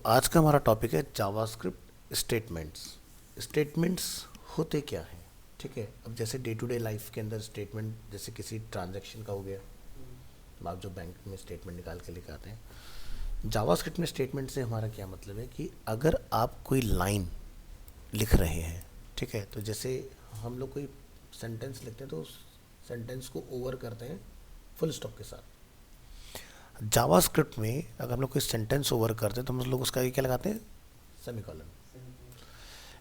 आज का हमारा टॉपिक है जावास्क्रिप्ट स्टेटमेंट्स। स्टेटमेंट्स होते क्या हैं? ठीक है, अब जैसे डे टू डे लाइफ के अंदर स्टेटमेंट, जैसे किसी ट्रांजैक्शन का हो गया, आप जो बैंक में स्टेटमेंट निकाल के लेके आते हैं। जावास्क्रिप्ट में स्टेटमेंट से हमारा क्या मतलब है कि अगर आप कोई लाइन लिख रहे हैं, ठीक है, तो जैसे हम लोग कोई सेंटेंस लिखते हैं तो उस सेंटेंस को ओवर करते हैं फुल स्टॉप के साथ। जावास्क्रिप्ट में अगर हम लोग कोई सेंटेंस ओवर करते हैं तो हम लोग उसका क्या लगाते हैं? सेमीकोलन।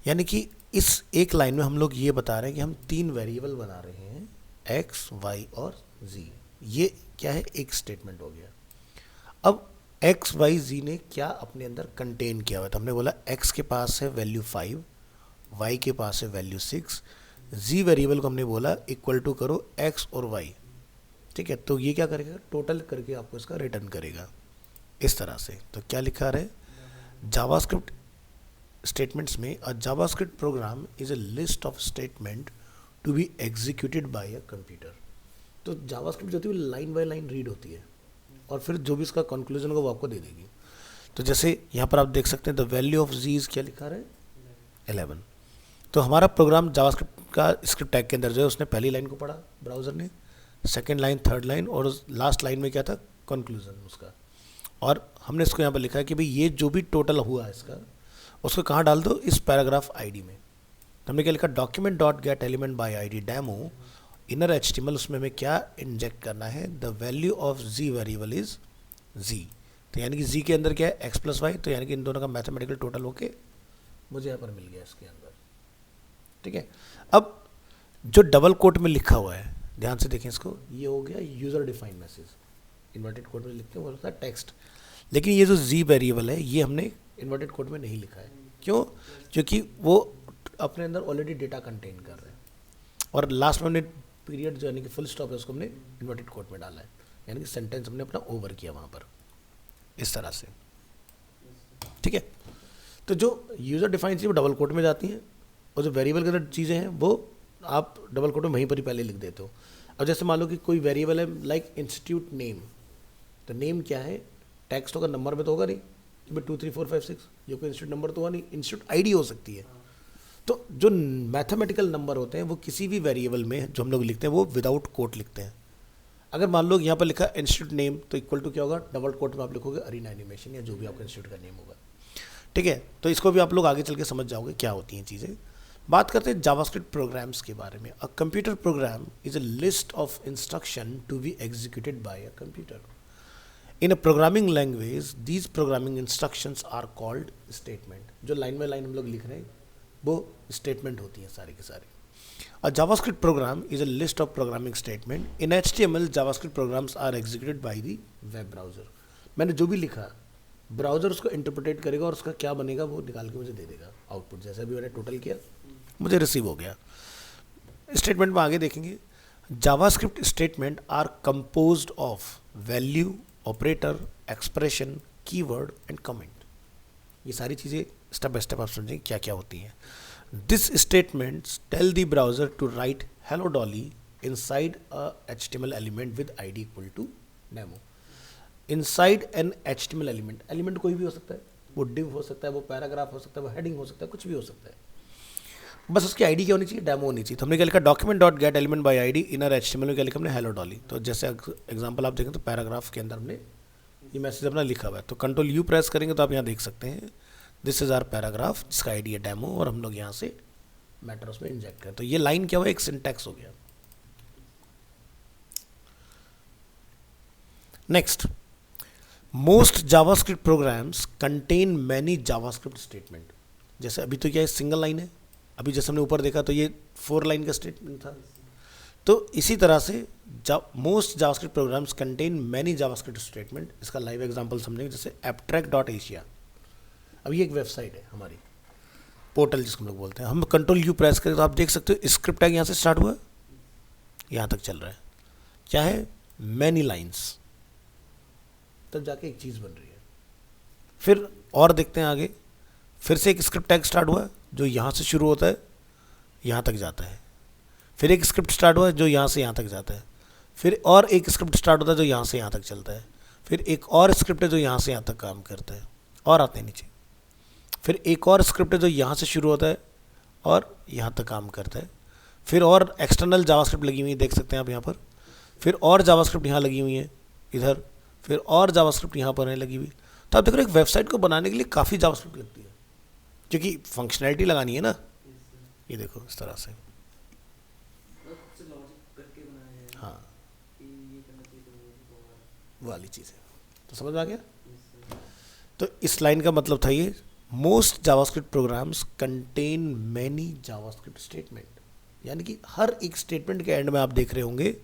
यानी कि इस एक लाइन में हम लोग ये बता रहे हैं कि हम 3 वेरिएबल बना रहे हैं, एक्स, वाई और जी। ये क्या है? एक स्टेटमेंट हो गया। अब एक्स, वाई, जी ने क्या अपने अंदर कंटेन किया हुआ है? तो हमने बोला एक्स के पास है वैल्यू 5, वाई के पास है वैल्यू 6, जी वेरिएबल को हमने बोला इक्वल टू करो एक्स और वाई। ठीक है, तो ये क्या करेगा? टोटल करके आपको इसका रिटर्न करेगा इस तरह से। तो क्या लिखा है जावास्क्रिप्ट स्टेटमेंट्स में? A JavaScript program is a list of statement to be executed by a computer. तो जावास्क्रिप्ट जो होती है वो लाइन बाय लाइन रीड होती है और फिर जो भी इसका कंक्लूजन होगा वो आपको दे देगी। तो जैसे यहाँ पर आप देख सकते हैं the value of G is क्या लिखा है? 11। तो हमारा प्रोग्राम जावास्क्रिप्ट का स्क्रिप्ट टैग के अंदर जो है उसने पहली लाइन को पढ़ा ब्राउज़र ने, सेकेंड लाइन, थर्ड लाइन और लास्ट लाइन में क्या था? कंक्लूजन उसका। और हमने इसको यहाँ पर लिखा है कि भाई ये जो भी टोटल हुआ है इसका, उसको कहाँ डाल दो? इस पैराग्राफ आईडी में। तो हमने क्या लिखा? Document dot get element by ID demo inner HTML. उसमें हमें क्या इंजेक्ट करना है? The value of Z variable is Z. तो यानी कि जी के अंदर क्या है? X plus Y. तो यानी कि इन दोनों का मैथमेटिकल टोटल होके मुझे यहाँ पर मिल गया इसके अंदर। ठीक है, अब जो डबल कोट में लिखा हुआ है, ध्यान से देखें इसको, ये हो गया user defined message. Inverted code में लिखते हैं वो होता है टेक्स्ट, लेकिन ये जो जी वेरिएबल है ये हमने इन्वर्टेड कोड में नहीं लिखा है। क्यों? क्योंकि वो अपने अंदर ऑलरेडी डेटा कंटेन कर रहे हैं और लास्ट में हमने पीरियड जो यानी कि फुल स्टॉप है उसको हमने इन्वर्टेड कोड में डाला है, यानी कि सेंटेंस हमने अपना ओवर किया वहाँ पर इस तरह से। ठीक है, तो जो यूज़र डिफाइंड चीज़ वो डबल कोड में जाती हैं और जो वेरिएबल के अंदर चीज़ें हैं वो आप डबल कोट में वहीं पर ही पहले लिख देते हो। अब जैसे मान लो कि कोई वेरिएबल है लाइक इंस्टीट्यूट नेम, तो नेम क्या है? टेक्स्ट होगा, नंबर में तो होगा नहीं कि भाई 2 3 4 5 6, ये कोई इंस्टीट्यूट नंबर तो हुआ नहीं, इंस्टीट्यूट आईडी हो सकती है। तो जो मैथमेटिकल नंबर होते हैं वो किसी भी वेरिएबल में जो हम लोग लिखते हैं वो विदाउट कोट लिखते हैं। अगर मान लो यहाँ पर लिखा इंस्टीट्यूट नेम तो इक्वल टू क्या होगा? डबल कोट में आप लिखोगे अरीना एनिमेशन या जो भी आपका इंस्टीट्यूट का नेम होगा। ठीक है, तो इसको भी आप लोग आगे चल के समझ जाओगे क्या होती हैं चीज़ें। बात करते हैं जावास्क्रिप्ट प्रोग्राम्स के बारे में। A computer program is a list of instruction to be executed by a computer. In a programming language these programming instructions are called statement. जो लाइन बाय लाइन हम लोग लिख रहे हैं वो स्टेटमेंट होती हैं सारी के सारी। A JavaScript program is a list of programming statement. In HTML JavaScript programs are executed by the web browser. मैंने जो भी लिखा ब्राउजर उसको इंटरप्रेट करेगा और उसका क्या बनेगा वो निकाल के मुझे दे देगा आउटपुट। जैसे भी मैंने टोटल किया मुझे रिसीव हो गया। स्टेटमेंट में आगे देखेंगे, JavaScript statement are composed of value, operator, expression, keyword and comment. ये सारी चीज़ें स्टेप बाय स्टेप आप समझेंगे क्या क्या होती हैं। This statements tell the browser to write hello Dolly inside a HTML element with ID equal to demo. Inside an HTML element, element कोई भी हो सकता है, वो डिव हो सकता है, वो पैराग्राफ हो सकता है, वो हेडिंग हो सकता है, कुछ भी हो सकता है, बस उसकी आईडी क्या होनी चाहिए? डेमो होनी चाहिए। तो हमने क्या लिखा? Document dot get element by ID inner HTML में क्या लिखा हमने? Hello Dolly. तो जैसे एग्जांपल आप देखें तो पैराग्राफ के अंदर हमने ये मैसेज अपना लिखा हुआ है। तो कंट्रोल यू प्रेस करेंगे तो आप यहाँ देख सकते हैं दिस इज आवर पैराग्राफ जिसका आईडी है डेमो और हम लोग यहाँ से मैटर उसमें इंजेक्ट करें। तो ये लाइन क्या हुआ? एक सिंटैक्स हो गया। Next, most JavaScript programs contain many JavaScript statement. जैसे अभी तो क्या है? सिंगल लाइन है। अभी जैसे हमने ऊपर देखा तो ये 4 लाइन का स्टेटमेंट था। तो इसी तरह से most JavaScript programs contain many JavaScript statement. इसका लाइव एग्जांपल समझेंगे, जैसे abstract.asia। अब ये एक वेबसाइट है हमारी, पोर्टल जिसको हम लोग बोलते हैं। हम कंट्रोल यू प्रेस करें तो आप देख सकते हो स्क्रिप्ट टैग यहाँ से स्टार्ट हुआ, यहाँ तक चल रहा है। क्या है? मैनी लाइन्स, तब जाके एक चीज़ बन रही है। फिर और देखते हैं आगे, फिर से एक स्क्रिप्ट टैग स्टार्ट हुआ जो यहाँ से शुरू होता है यहाँ तक जाता है। फिर एक स्क्रिप्ट स्टार्ट हुआ जो यहाँ से यहाँ तक जाता है। फिर और एक स्क्रिप्ट स्टार्ट होता है जो यहाँ से यहाँ तक चलता है। फिर एक और स्क्रिप्ट है जो यहाँ से यहाँ तक काम करता है। और आते हैं नीचे। फिर एक और स्क्रिप्ट है जो यहाँ से शुरू होता है और यहाँ तक काम करता है। फिर और एक्सटर्नल जावास्क्रिप्ट लगी हुई है, देख सकते हैं आप यहाँ पर। फिर और जावास्क्रिप्ट यहाँ लगी हुई है इधर, फिर और जावास्क्रिप्ट यहाँ पर है लगी हुई। तो आप देख रहे हो एक वेबसाइट को बनाने के लिए काफ़ी जावास्क्रिप्ट लगती है, क्योंकि फंक्शनैलिटी लगानी है ना। ये देखो इस तरह से, हाँ वो वाली चीज़ है। तो समझ में आ गया। तो इस लाइन का मतलब था ये, most JavaScript programs contain many JavaScript statement, यानी कि हर एक स्टेटमेंट के एंड में आप देख रहे होंगे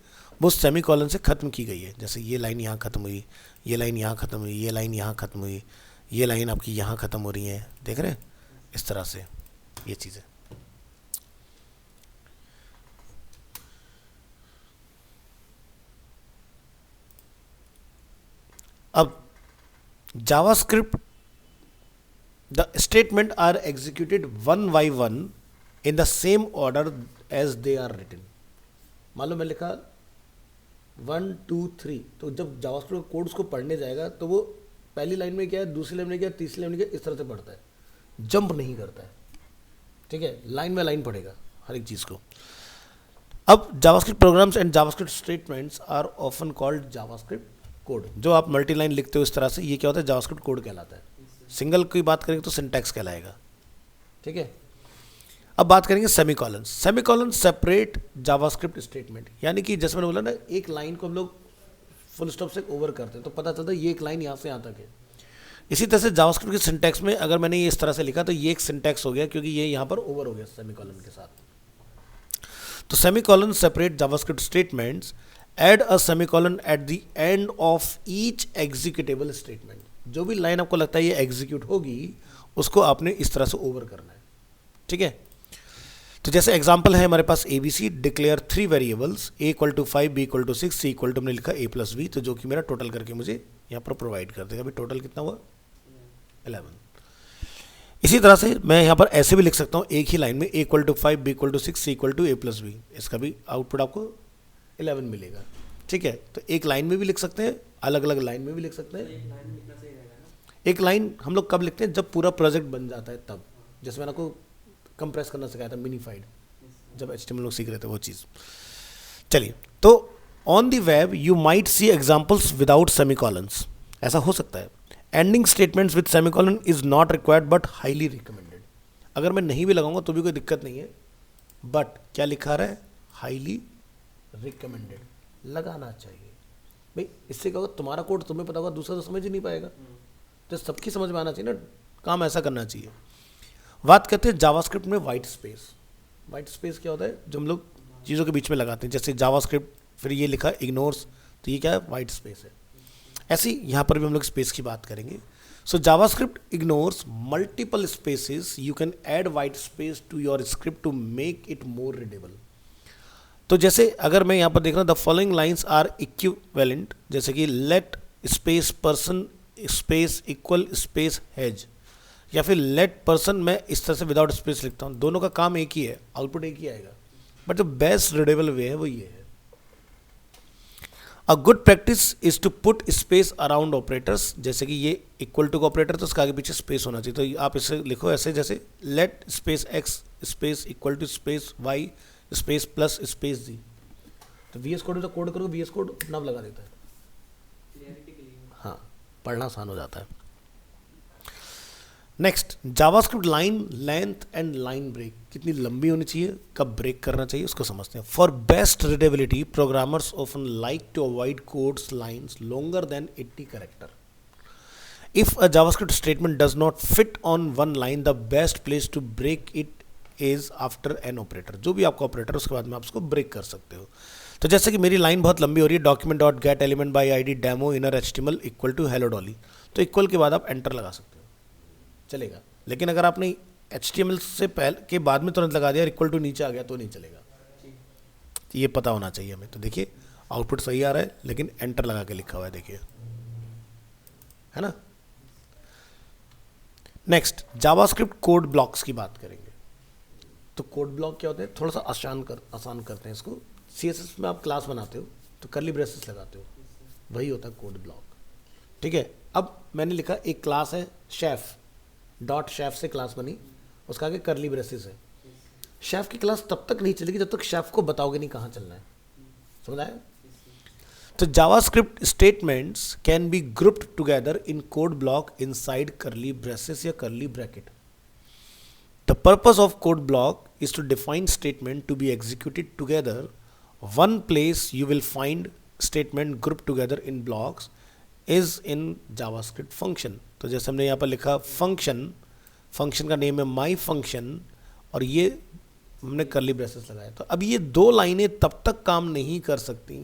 वो सेमीकोलन से ख़त्म की गई है। जैसे ये लाइन यहाँ ख़त्म हुई, ये लाइन यहाँ ख़त्म हुई, ये लाइन यहाँ ख़त्म हुई, ये लाइन आपकी यहाँ ख़त्म हो रही है, देख रहे हैं इस तरह से ये चीज़ें। अब JavaScript the statement are executed one by one in the same order as they are written. मान लो मैं लिखा 1 2 3, तो जब जावास्क्रिप्ट कोड उसको पढ़ने जाएगा तो वो पहली लाइन में क्या है, दूसरी लाइन में क्या है, तीसरी लाइन में क्या है, इस तरह से पढ़ता है, जंप नहीं करता है। ठीक है, लाइन में लाइन पढ़ेगा हर एक चीज़ को। अब JavaScript programs and JavaScript statements are often called JavaScript code. जो आप मल्टी लाइन लिखते हो इस तरह से, ये क्या होता है, जावास्क्रिप्ट कोड कहलाता है। सिंगल की बात करेंगे तो सिंटैक्स कहलाएगा। ठीक है, अब बात करेंगे semicolon. Semicolon separate JavaScript statement, यानी कि जैसे मैंने बोला ना, एक लाइन को हम लोग फुल स्टॉप से ओवर करते हैं तो पता चलता है ये एक लाइन यहाँ से यहाँ तक है। इसी तरह से जावास्क्रिप्ट के सिंटैक्स में अगर मैंने ये इस तरह से लिखा तो ये एक सिंटैक्स हो गया, क्योंकि ये यहाँ पर ओवर हो गया सेमीकोलन के साथ। तो semicolon separate JavaScript statements, add a semicolon at the end of each executable statement. जो भी लाइन आपको लगता है ये एग्जीक्यूट होगी, उसको आपने इस तरह से ओवर करना है। ठीक है, तो जैसे एग्जांपल है हमारे पास ABC, declare 3 variables, A = 5, B = 6, C = हमने लिखा A + B, तो जो कि मेरा टोटल करके मुझे यहाँ पर प्रोवाइड कर देगा। अभी टोटल कितना हुआ 11। इसी तरह से मैं यहाँ पर ऐसे भी लिख सकता हूँ एक ही लाइन में, A = 5, B = 6, C = A + B, इसका भी आउटपुट आपको 11 मिलेगा। ठीक है, तो एक लाइन में भी लिख सकते हैं, अलग अलग लाइन में भी लिख सकते हैं। एक लाइन हम लोग कब लिखते हैं, जब पूरा प्रोजेक्ट बन जाता है तब। जैसे मैंने आपको कंप्रेस करना सिखाया था, मिनीफाइड, जब HTML लोग सीख रहे थे वो चीज़। चलिए, तो on the web you might see examples without semicolons, ऐसा हो सकता है। Ending statements with semicolon is not required but highly recommended. अगर मैं नहीं भी लगाऊंगा तो भी कोई दिक्कत नहीं है, बट क्या लिखा रहा है, हाईली रिकमेंडेड, लगाना चाहिए। भाई इससे क्या होगा, तुम्हारा कोड तुम्हें पता होगा, दूसरा तो समझ ही नहीं पाएगा। तो सबकी समझ में आना चाहिए ना, काम ऐसा करना चाहिए। बात करते हैं जावास्क्रिप्ट में वाइट स्पेस। वाइट स्पेस क्या होता है, जो हम लोग चीज़ों के बीच में लगाते हैं, जैसे जावास्क्रिप्ट फिर ये लिखा इग्नोर्स, तो ये क्या है, वाइट स्पेस है। ऐसे ही यहाँ पर भी हम लोग स्पेस की बात करेंगे। So JavaScript ignores multiple spaces, you can add white space to your script to make it more readable. तो जैसे अगर मैं यहाँ पर देख रहा हूँ, the following lines are equivalent, जैसे कि let space person space equal space Hege, या फिर लेट पर्सन मैं इस तरह से विदाउट स्पेस लिखता हूँ। दोनों का काम एक ही है, आउटपुट एक ही आएगा, बट जो बेस्ट रीडेबल वे है वो ये है। A good practice is to put space around operators, जैसे कि ये इक्वल टू का ऑपरेटर तो उसका आगे पीछे स्पेस होना चाहिए। तो आप इसे लिखो ऐसे, जैसे let space X space equal to space Y space plus space Z. तो VS कोड में कोड करो, VS कोड अपना आप लगा देता है। हाँ, पढ़ना आसान हो जाता है। Next, JavaScript line length and line break, कितनी लंबी होनी चाहिए, कब ब्रेक करना चाहिए, उसको समझते हैं। For best readability programmers often like to avoid codes lines longer than 80 character. If a JavaScript statement does not fit on one line, the best place to break it is after an operator. जो भी आपका operator, उसके बाद में आप उसको break कर सकते हो। तो जैसे कि मेरी लाइन बहुत लंबी हो रही है, document dot get element by ID demo inner HTML equal to hello Dolly, तो इक्वल के बाद आप एंटर लगा सकते हो, चलेगा। लेकिन अगर आपने HTML से पहले के बाद में तुरंत लगा दिया, इक्वल टू नीचे आ गया तो नहीं चलेगा। तो ये पता होना चाहिए हमें। तो देखिए आउटपुट सही आ रहा है, लेकिन एंटर लगा के लिखा हुआ है, देखिए, है ना। नेक्स्ट, जावास्क्रिप्ट कोड ब्लॉक्स की बात करेंगे। तो कोड ब्लॉक क्या होते हैं, थोड़ा सा आसान करते हैं इसको। CSS में आप क्लास बनाते हो तो कर्ली ब्रेसेस लगाते हो, वही होता है कोड ब्लॉक। ठीक है, अब मैंने लिखा एक क्लास है शेफ, डॉट शेफ से क्लास बनी, उसका आगे करली ब्रेसेस है। शेफ की क्लास तब तक नहीं चलेगी जब तक शेफ को बताओगे नहीं कहाँ चलना है, समझ आया? तो JavaScript statements can be grouped together in code block inside curly braces या curly bracket. The purpose of code block is to define statement to be executed together. One place you will find statement grouped together in blocks is in JavaScript function. तो जैसे हमने यहाँ पर लिखा function, function का name है my function और ये हमने curly braces लगाया। तो अब ये दो लाइनें तब तक काम नहीं कर सकती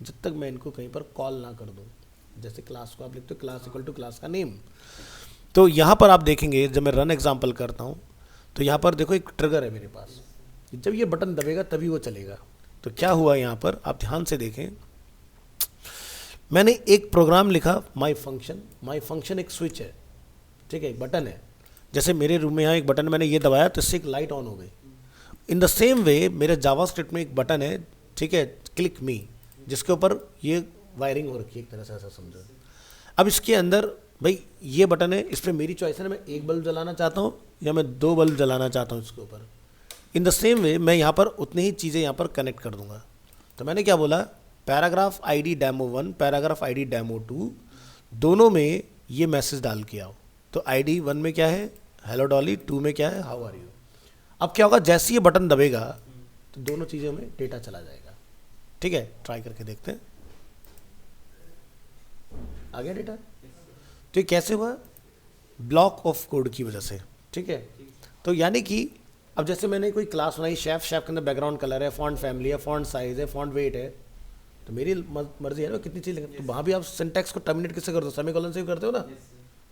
जब तक मैं इनको कहीं पर कॉल ना कर दूँ। जैसे क्लास को आप लिखते हो क्लास इक्वल टू क्लास का नेम, तो यहाँ पर आप देखेंगे जब मैं रन एग्जाम्पल करता हूँ तो यहाँ पर देखो एक ट्रिगर है मेरे पास, जब ये बटन दबेगा तभी वो चलेगा। तो क्या हुआ यहाँ पर आप ध्यान से देखें, मैंने एक प्रोग्राम लिखा माई फंक्शन एक स्विच है, ठीक है, एक बटन है। जैसे मेरे रूम में यहाँ एक बटन मैंने ये दबाया तो इससे एक लाइट ऑन हो गई। इन द सेम वे मेरे जावास्क्रिप्ट में एक बटन है, ठीक है, क्लिक मी, जिसके ऊपर ये वायरिंग हो रखी है एक तरह से, ऐसा समझो। अब इसके अंदर भाई ये बटन है, इस पर मेरी चॉइस है ना, मैं एक बल्ब जलाना चाहता हूँ या मैं दो बल्ब जलाना चाहता हूँ इसके ऊपर। इन द सेम वे मैं यहाँ पर उतनी ही चीज़ें यहाँ पर कनेक्ट कर दूंगा। तो मैंने क्या बोला, paragraph ID demo 1 paragraph ID demo 2 दोनों में ये मैसेज डाल के आओ। तो आईडी 1 में क्या है, हेलो डॉली, 2 में क्या है, हाउ आर यू। अब क्या होगा, जैसे ये बटन दबेगा तो दोनों चीज़ों में डेटा चला जाएगा। ठीक है, ट्राई करके देखते हैं, आ गया डेटा। तो ये कैसे हुआ, ब्लॉक ऑफ कोड की वजह से। ठीक है, तो यानी कि अब जैसे मैंने कोई क्लास बनाई शेफ के अंदर बैकग्राउंड कलर है, फॉन्ट फैमिली है, फॉन्ट साइज है, फॉन्ट वेट है, तो मेरी मर्जी है ना कितनी चीज़ लगे। तो वहाँ भी आप सिंटैक्स को टर्मिनेट किससे करते हो, सेमीकोलन से करते हो ना,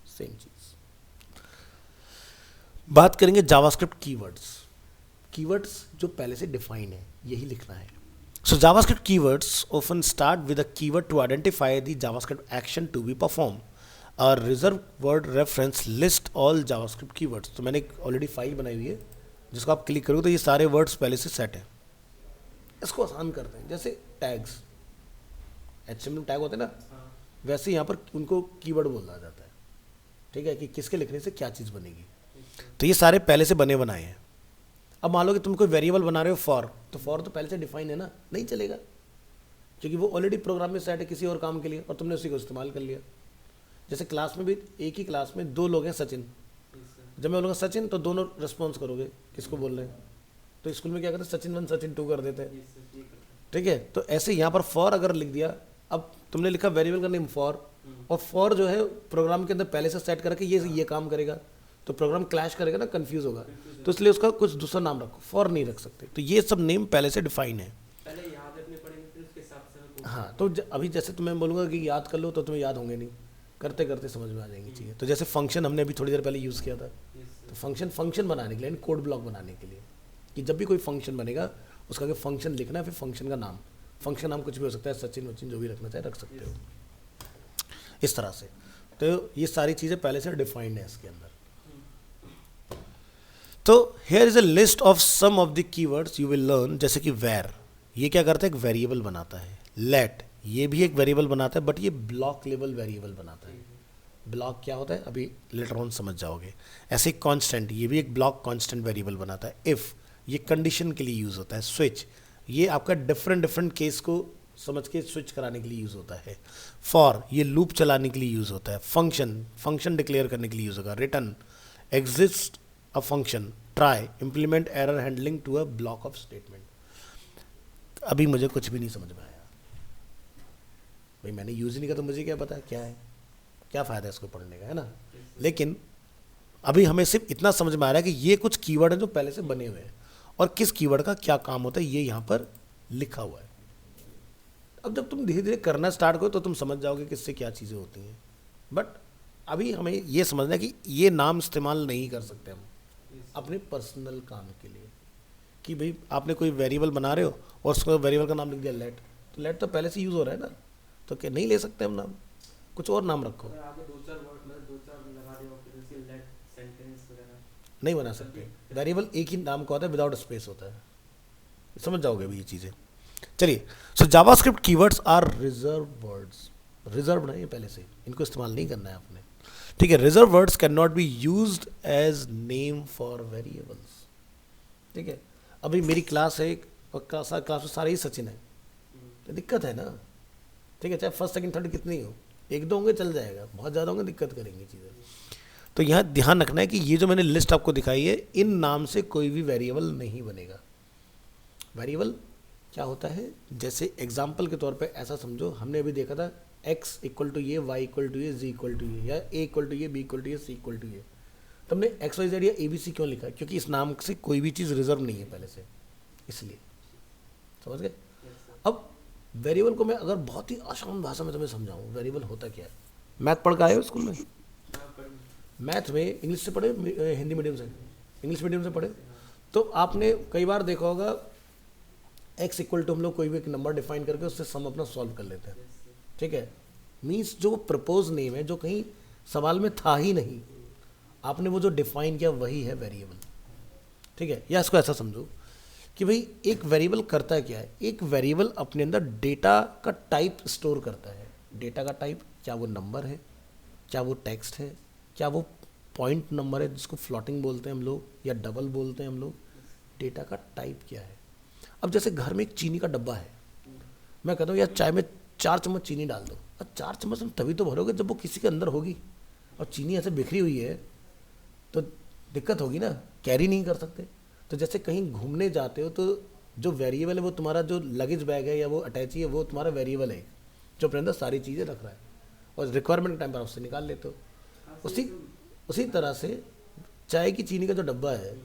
सेम चीज़। बात करेंगे जावास्क्रिप्ट कीवर्ड्स जो पहले से डिफाइन है, यही लिखना है। So JavaScript keywords often start with a keyword to identify the JavaScript action to be perform. और reserve word reference list all JavaScript keywords. तो मैंने एक ऑलरेडी फाइल बनाई हुई है जिसको आप क्लिक करोगे तो ये सारे वर्ड्स पहले से सेट हैं। इसको आसान करते हैं, जैसे टैग्स, HTML टैग होते हैं ना, वैसे यहाँ पर उनको कीवर्ड बोला जाता है। ठीक है, कि किसके लिखने से क्या चीज़ बनेगी। तो ये सारे पहले से बने बनाए हैं। अब मान लो कि तुम कोई वेरिएबल बना रहे हो फॉर, तो फॉर तो पहले से डिफाइन है ना, नहीं चलेगा क्योंकि वो ऑलरेडी प्रोग्राम में सेट है किसी और काम के लिए और तुमने उसी को इस्तेमाल कर लिया। जैसे क्लास में भी एक ही क्लास में दो लोग हैं सचिन, जब मैं बोलूँगा सचिन तो दोनों रिस्पॉन्स करोगे किसको बोल रहे हैं। तो स्कूल में क्या करते हैं, सचिन 1 सचिन 2 कर देते हैं। ठीक है, तो ऐसे यहाँ पर फॉर अगर लिख दिया, अब तुमने लिखा वेरिएबल का नेम फॉर, और फॉर जो है प्रोग्राम के अंदर पहले से सेट करके ये काम करेगा, तो प्रोग्राम क्लैश करेगा ना, कंफ्यूज होगा, तो इसलिए उसका कुछ दूसरा नाम रखो, फॉर नहीं रख सकते। तो ये सब नेम पहले से डिफाइन है, पहले याद रखने पड़ेंगे फिर उसके हिसाब से। हाँ, तो अभी जैसे तुम्हें बोलूँगा कि याद कर लो तो तुम्हें याद होंगे नहीं, करते करते समझ में आ जाएंगी चीज़ें। तो जैसे फंक्शन हमने अभी थोड़ी देर पहले यूज़ किया था, तो फंक्शन बनाने के लिए, कोड ब्लॉक बनाने के लिए, कि जब भी कोई फंक्शन बनेगा उसका आगे फंक्शन लिखना है, फिर फंक्शन का नाम, फंक्शन नाम कुछ भी हो सकता है, सचिन वचिन जो भी रखना चाहे रख सकते हो इस तरह से। तो ये सारी चीज़ें पहले से डिफाइंड है इसके अंदर। तो here is a list of some of the keywords you will learn. जैसे कि वेर, ये क्या करता है, एक वेरिएबल बनाता है। लेट, ये भी एक वेरिएबल बनाता है, बट ये ब्लॉक लेवल वेरिएबल बनाता है। ब्लॉक क्या होता है अभी लेटर ऑन समझ जाओगे। ऐसे कांस्टेंट, ये भी एक ब्लॉक कांस्टेंट वेरिएबल बनाता है। इफ, ये कंडीशन के लिए यूज होता है। स्विच, ये आपका डिफरेंट केस को समझ के स्विच कराने के लिए यूज होता है। फॉर, ये लूप चलाने के लिए यूज होता है। फंक्शन डिक्लेयर करने के लिए यूज होगा। Return, exist a function. Try, implement error handling to a block of statement. अभी मुझे कुछ भी नहीं समझ में आया भाई, मैंने यूज ही नहीं किया तो मुझे क्या पता है क्या है, क्या फ़ायदा है इसको पढ़ने का, है ना। लेकिन अभी हमें सिर्फ इतना समझ में आ रहा है कि ये कुछ कीवर्ड हैं जो पहले से बने हुए हैं और किस कीवर्ड का क्या काम होता है ये यहाँ पर लिखा हुआ है। अब जब तुम धीरे धीरे करना स्टार्ट करो तो तुम समझ जाओगे कि इससे क्या चीज़ें होती हैं। बट अभी हमें ये समझना है कि ये नाम इस्तेमाल नहीं कर सकते हम अपने पर्सनल काम के लिए, कि भाई आपने कोई वेरिएबल बना रहे हो और उसको वेरिएबल का नाम लिख दिया लेट, तो लेट तो पहले से यूज़ हो रहा है ना, तो क्या नहीं ले सकते हम नाम, कुछ और नाम रखो। आगे दो चार लगा दो फिर उसके लेट सेंटेंस वगैरह नहीं बना सकते। वेरिएबल एक ही नाम का होता है, विदाउट स्पेस होता है। समझ जाओगे अभी ये चीज़ें। चलिए, so JavaScript keywords are reserve words. Reserve है ये पहले से, इनको इस्तेमाल नहीं करना है आपने, ठीक है। Reserve words can not be used as name for variables, ठीक है। अभी मेरी क्लास है, क्लास में सारे ही सचिन है, तो दिक्कत है ना, ठीक है। चाहे फर्स्ट सेकंड थर्ड कितनी हो, एक दो होंगे चल जाएगा, बहुत ज़्यादा होंगे दिक्कत करेंगी चीज़ें। तो यहाँ ध्यान रखना है कि ये जो मैंने लिस्ट आपको दिखाई है, इन नाम से कोई भी वेरिएबल नहीं बनेगा। वेरिएबल क्या होता है, जैसे एग्जाम्पल के तौर पे ऐसा समझो, हमने अभी देखा था x इक्वल टू ये, y इक्वल टू ये, z इक्वल टू ये, या a इक्वल टू ये, b इक्वल टू ये, c इक्वल टू ये। तो हमने एक्स वाई जेड या ए बी सी क्यों लिखा है, क्योंकि इस नाम से कोई भी चीज़ रिजर्व नहीं है पहले से, इसलिए। समझ गए। अब वेरिएबल को मैं अगर बहुत ही आसान भाषा में तुम्हें समझाऊँ, वेरिएबल होता क्या है। मैथ पढ़ के आए हो स्कूल में? मैथ में इंग्लिश से पढ़े, हिंदी मीडियम से? इंग्लिश मीडियम से पढ़े। तो आपने कई बार देखा होगा x इक्वल टू हम लोग कोई भी एक नंबर डिफाइन करके उससे सम अपना सॉल्व कर लेते हैं, ठीक है। मीन्स जो प्रपोज नेम है, जो कहीं सवाल में था ही नहीं, आपने वो जो डिफाइन किया वही है वेरिएबल, ठीक है। या इसको ऐसा समझो कि भाई एक वेरिएबल करता है क्या है, एक वेरिएबल अपने अंदर डेटा का टाइप स्टोर करता है। डेटा का टाइप, क्या वो नंबर है, क्या वो टेक्स्ट है, क्या वो पॉइंट नंबर है जिसको फ्लोटिंग बोलते हैं हम लोग, या डबल बोलते हैं हम लोग। डेटा का टाइप क्या है। अब जैसे घर में एक चीनी का डब्बा है, मैं कहता हूँ यार चाय में 4 चम्मच चीनी डाल दो, और 4 चम्मच तुम तभी तो भरोगे जब वो किसी के अंदर होगी, और चीनी ऐसे बिखरी हुई है तो दिक्कत होगी ना, कैरी नहीं कर सकते। तो जैसे कहीं घूमने जाते हो तो जो वेरिएबल है वो तुम्हारा जो लगेज बैग है या वो अटैची है, वो तुम्हारा वेरिएबल है जो अपने अंदर सारी चीज़ें रख रहा है, और रिक्वायरमेंट के टाइम पर उससे निकाल लेते हो। उसी तरह से चाय की चीनी का जो डब्बा है,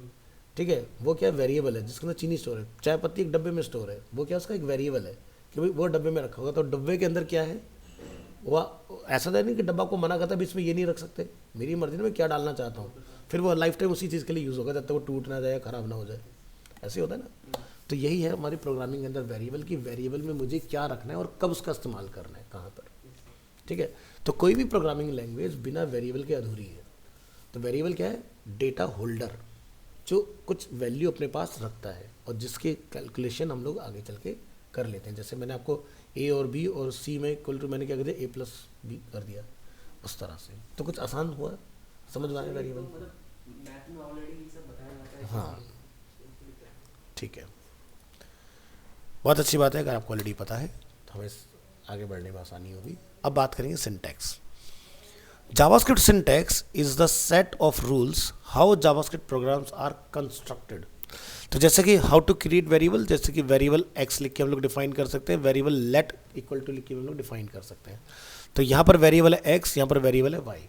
ठीक है, वो क्या वेरिएबल है जिसके अंदर चीनी स्टोर है। चाय पत्ती एक डब्बे में स्टोर है, वो क्या उसका एक वेरिएबल है कि भाई वो डब्बे में रखा होगा। तो डब्बे के अंदर क्या है, वह ऐसा तो नहीं कि डब्बा को मना करता है इसमें ये नहीं रख सकते, मेरी मर्जी में मैं क्या डालना चाहता हूँ, फिर वो लाइफ टाइम उसी चीज़ के लिए यूज़ होगा जब तक वो टूट ना जाए, ख़राब ना हो जाए। ऐसे होता है ना। तो यही है हमारी प्रोग्रामिंग के अंदर वेरिएबल की, वेरिएबल में मुझे क्या रखना है और कब उसका इस्तेमाल करना है, कहाँ पर, ठीक है। तो कोई भी प्रोग्रामिंग लैंग्वेज बिना वेरिएबल के अधूरी है। तो वेरिएबल क्या है, डेटा होल्डर, जो कुछ वैल्यू अपने पास रखता है और जिसके कैलकुलेशन हम लोग आगे चल के कर लेते हैं। जैसे मैंने आपको ए और बी और सी में इक्वल टू मैंने क्या कर दिया, ए प्लस बी कर दिया, उस तरह से। तो कुछ आसान हुआ समझ में आया वेरिएबल। मैथ में ऑलरेडी ये सब बताया जाता है। हाँ ठीक है, बहुत अच्छी बात है। अगर आपको ऑलरेडी पता है तो हमें आगे बढ़ने में आसानी होगी। अब बात करेंगे syntax. JavaScript syntax is the set of rules how JavaScript programs are constructed. तो जैसे कि हाउ टू क्रिएट वेरिएबल, जैसे कि वेरिएबल एक्स लिख के हम लोग डिफाइन कर सकते हैं, वेरिएबल लेट इक्वल टू लिख के हम लोग डिफाइन कर सकते हैं। तो यहाँ पर वेरिएबल है एक्स, यहाँ पर वेरिएबल है वाई।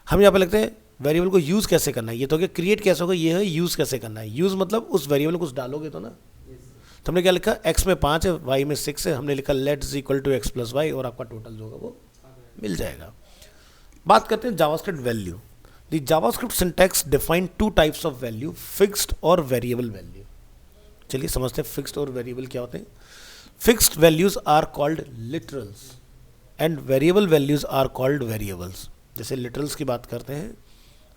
हम यहाँ पर लिखते हैं वेरिएबल को यूज़ कैसे करना है। ये तो क्या क्रिएट कैसे होगा, ये है यूज़ कैसे करना है। यूज़ मतलब उस वेरिएबल को कुछ डालोगे तो ना। तो हमने क्या लिखा, एक्स में 5 है, वाई में 6 है, हमने लिखा let is equal to X plus Y, और आपका टोटल जो होगा वो मिल जाएगा। बात करते हैं JavaScript value. The JavaScript syntax define 2 types of value, fixed और वेरिएबल वैल्यू। चलिए समझते हैं फिक्स्ड और वेरिएबल क्या होते हैं। Fixed values are called literals and variable values are called variables. जैसे लिटरल्स की बात करते हैं,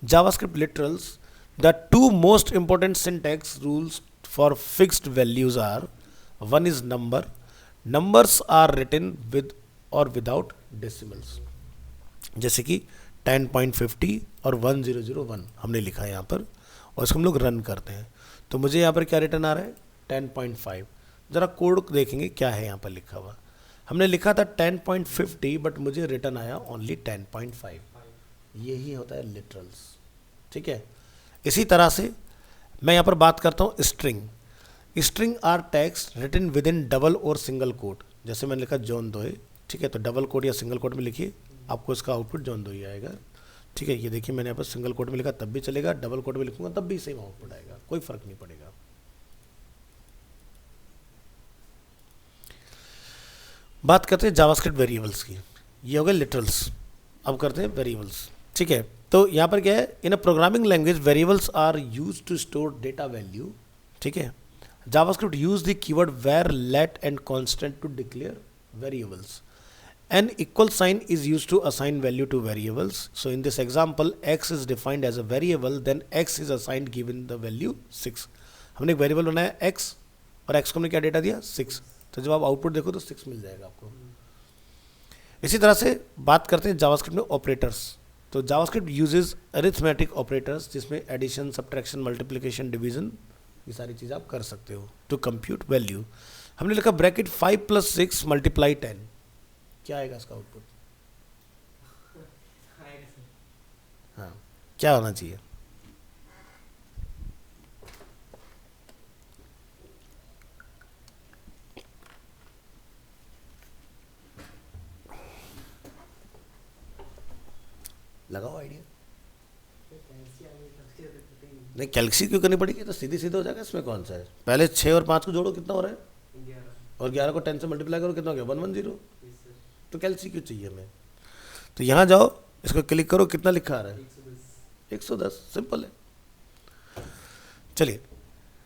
JavaScript literals, the 2 most important syntax rules for fixed values are, one is number, numbers are written with और without decimals. जैसे कि 10.50 और 1001 हमने लिखा है यहाँ पर, और इसको हम लोग रन करते हैं तो मुझे यहाँ पर क्या रिटर्न आ रहा है, 10.5। ज़रा कोड देखेंगे क्या है यहाँ पर लिखा हुआ। हमने लिखा था 10.50 बट मुझे रिटर्न आया ओनली 10.5। यही होता है लिटरल्स, ठीक है। इसी तरह से मैं यहाँ पर बात करता हूँ string. String are tags written within double और सिंगल कोट। जैसे मैंने लिखा जॉन दोए, ठीक है, तो डबल कोट या सिंगल कोट में लिखिए, आपको इसका आउटपुट जॉन दोए आएगा, ठीक है। ये देखिए मैंने यहाँ पर सिंगल कोट में लिखा तब भी चलेगा, डबल कोट में लिखूंगा तब भी सेम आउटपुट आएगा, कोई फर्क नहीं पड़ेगा। बात करते हैं जावास्क्रिप्ट वेरिएबल्स की, ये हो गए लिटरल्स। अब करते हैं वेरिएबल्स, ठीक है। तो यहाँ पर क्या है, in a programming language variables are use to store data value, ठीक है। JavaScript use the keyword var, let and constant to declare variables. An equal sign is used to assign value to variables. So in this example, x is defined as a variable, then x is assigned given the value 6. हमने एक variable बनाया x और x को हमने क्या data दिया 6। तो जब आप आउटपुट देखो तो 6 मिल जाएगा आपको। इसी तरह से बात करते हैं जावास्क्रिप्ट में ऑपरेटर्स। तो जावास्क्रिप्ट यूजेस अरिथमेटिक ऑपरेटर्स जिसमें एडिशन, सब्ट्रैक्शन, मल्टीप्लिकेशन, डिवीजन, ये सारी चीज़ आप कर सकते हो टू कंप्यूट वैल्यू। हमने लिखा ब्रैकेट 5 + 6 × 10, क्या आएगा इसका आउटपुट? आएगा सर। हाँ, क्या होना चाहिए? लगाओ आइडिया। कैंसी आएगी कैंसी तो पता ही नहीं, कैलसी क्यों करनी पड़ेगी? तो सीधी सीधे हो जाएगा। इसमें कौन सा है? पहले 6 और 5 को जोड़ो, कितना हो रहा है? नहीं 11 और 11 को 10 से मल्टीप्लाई करो, कितना हो गया? 110। जी सर। तो कैलसी क्यों चाहिए हमें? तो यहाँ जाओ, इसको क्लिक करो, कितना लिखा आ रहा है? 110। 110। सिंपल है। चलिए,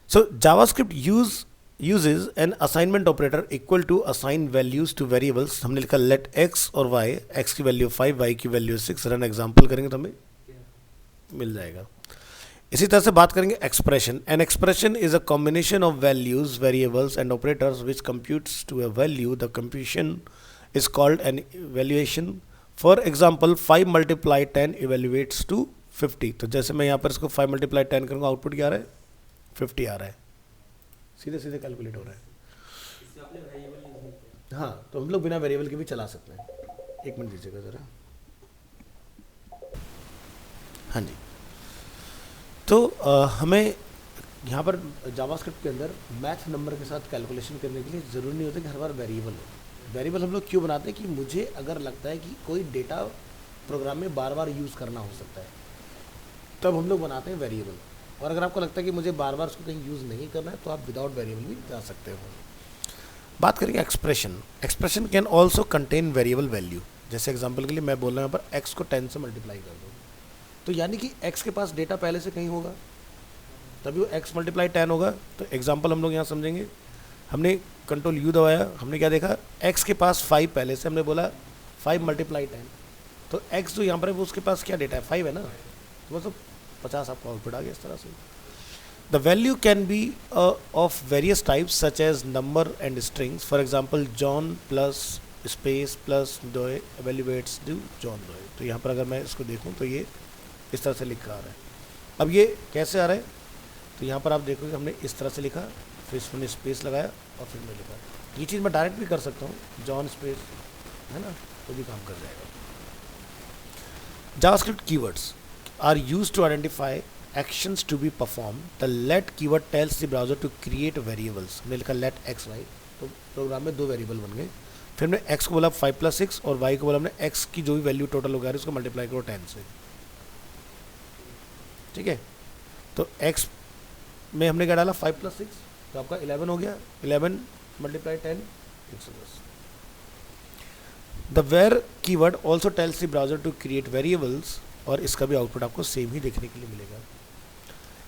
so JavaScript uses an assignment operator equal to assign values to variables। हमने लिखा let x और y, x की वैल्यू 5, y की वैल्यू 6, रन एग्जाम्पल करेंगे तो हमें क्या मिल जाएगा। इसी तरह से बात करेंगे expression. An expression is a combination of values, variables and operators which computes to a value. The computation is called an evaluation. For example 5 × 10 evaluates to 50। तो जैसे मैं यहाँ पर इसको 5 × 10 करूँगा, आउटपुट क्या आ रहा है? 50 आ रहा है। सीधे सीधे कैलकुलेट हो रहा है। इससे आपने वेरिएबल यूज नहीं किया। हाँ, तो हम लोग बिना वेरिएबल के भी चला सकते हैं। एक मिनट दीजिएगा ज़रा। हाँ जी, तो हमें यहाँ पर जावास्क्रिप्ट के अंदर मैथ नंबर के साथ कैलकुलेशन करने के लिए ज़रूरी नहीं होता कि हर बार वेरिएबल हो। वेरिएबल हम लोग क्यों बनाते हैं कि मुझे अगर लगता है कि कोई डेटा प्रोग्राम में बार बार यूज़ करना हो सकता है, तब हम लोग बनाते हैं वेरिएबल। और अगर आपको लगता है कि मुझे बार बार उसको कहीं यूज़ नहीं करना है, तो आप विदाउट वेरिएबल भी जा सकते हो। बात करेंगे expression. Expression can also contain variable value. जैसे एग्जाम्पल के लिए मैं बोल रहा हूँ यहाँ पर x को 10 से मल्टीप्लाई कर दो, तो यानी कि x के पास डेटा पहले से कहीं होगा, तभी वो x × 10 होगा। तो एग्जाम्पल हम लोग यहाँ समझेंगे। हमने कंट्रोल यू दबाया, हमने क्या देखा? x के पास 5 पहले से, हमने बोला 5 × 10। तो x जो यहाँ पर है वो उसके पास क्या डेटा है? 5 है ना, तो मतलब 50 आपका आउटपुट आ गया इस तरह से। The value can be of various types such as number and strings. For example John plus space plus Doe evaluates to John Doe. तो यहाँ पर अगर मैं इसको देखूँ तो ये इस तरह से लिखा आ रहा है। अब ये कैसे आ रहा है? तो यहाँ पर आप देखोगे हमने इस तरह से लिखा, फिर इसमें स्पेस लगाया और फिर मैं लिखा। ये चीज़ मैं डायरेक्ट भी कर सकता हूँ, जॉन स्पेस, है ना, तो भी काम कर जाएगा। JavaScript keywords are used to identify actions to be performed. The let keyword tells the browser to create variables। हमने लिखा let x y, तो प्रोग्राम में 2 वेरिएबल बन गए। फिर हमने x को बोला 5 + 6 और y को बोला हमने x की जो भी वैल्यू टोटल होगा उसको मल्टीप्लाई करो 10 से। ठीक है, तो x में हमने क्या डाला? 5 + 6, तो आपका 11 हो गया। 11 × 10 110। The where keyword also tells the browser to create variables, और इसका भी आउटपुट आपको सेम ही देखने के लिए मिलेगा।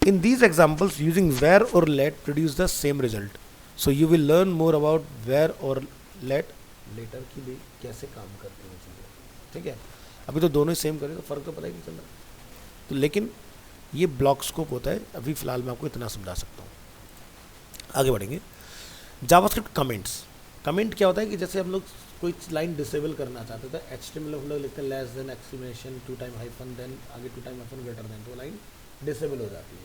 In these examples using var or let produce the same result. So you will learn more about var or let later की भी कैसे काम करती हैं चीज़ें। ठीक है, अभी तो दोनों ही सेम करें तो फ़र्क तो पता ही नहीं चल रहा। तो लेकिन ये ब्लॉक स्कोप होता है। अभी फ़िलहाल मैं आपको इतना समझा सकता हूँ। आगे बढ़ेंगे। JavaScript comments. कमेंट क्या होता है कि जैसे हम लोग कोई लाइन डिसेबल करना चाहते थे, HTML हम लोग लिखते हैं less than exclamation 2 time hyphen then आगे 2 टाइम हाइफन ग्रेटर देन, तो लाइन डिसेबल हो जाती है।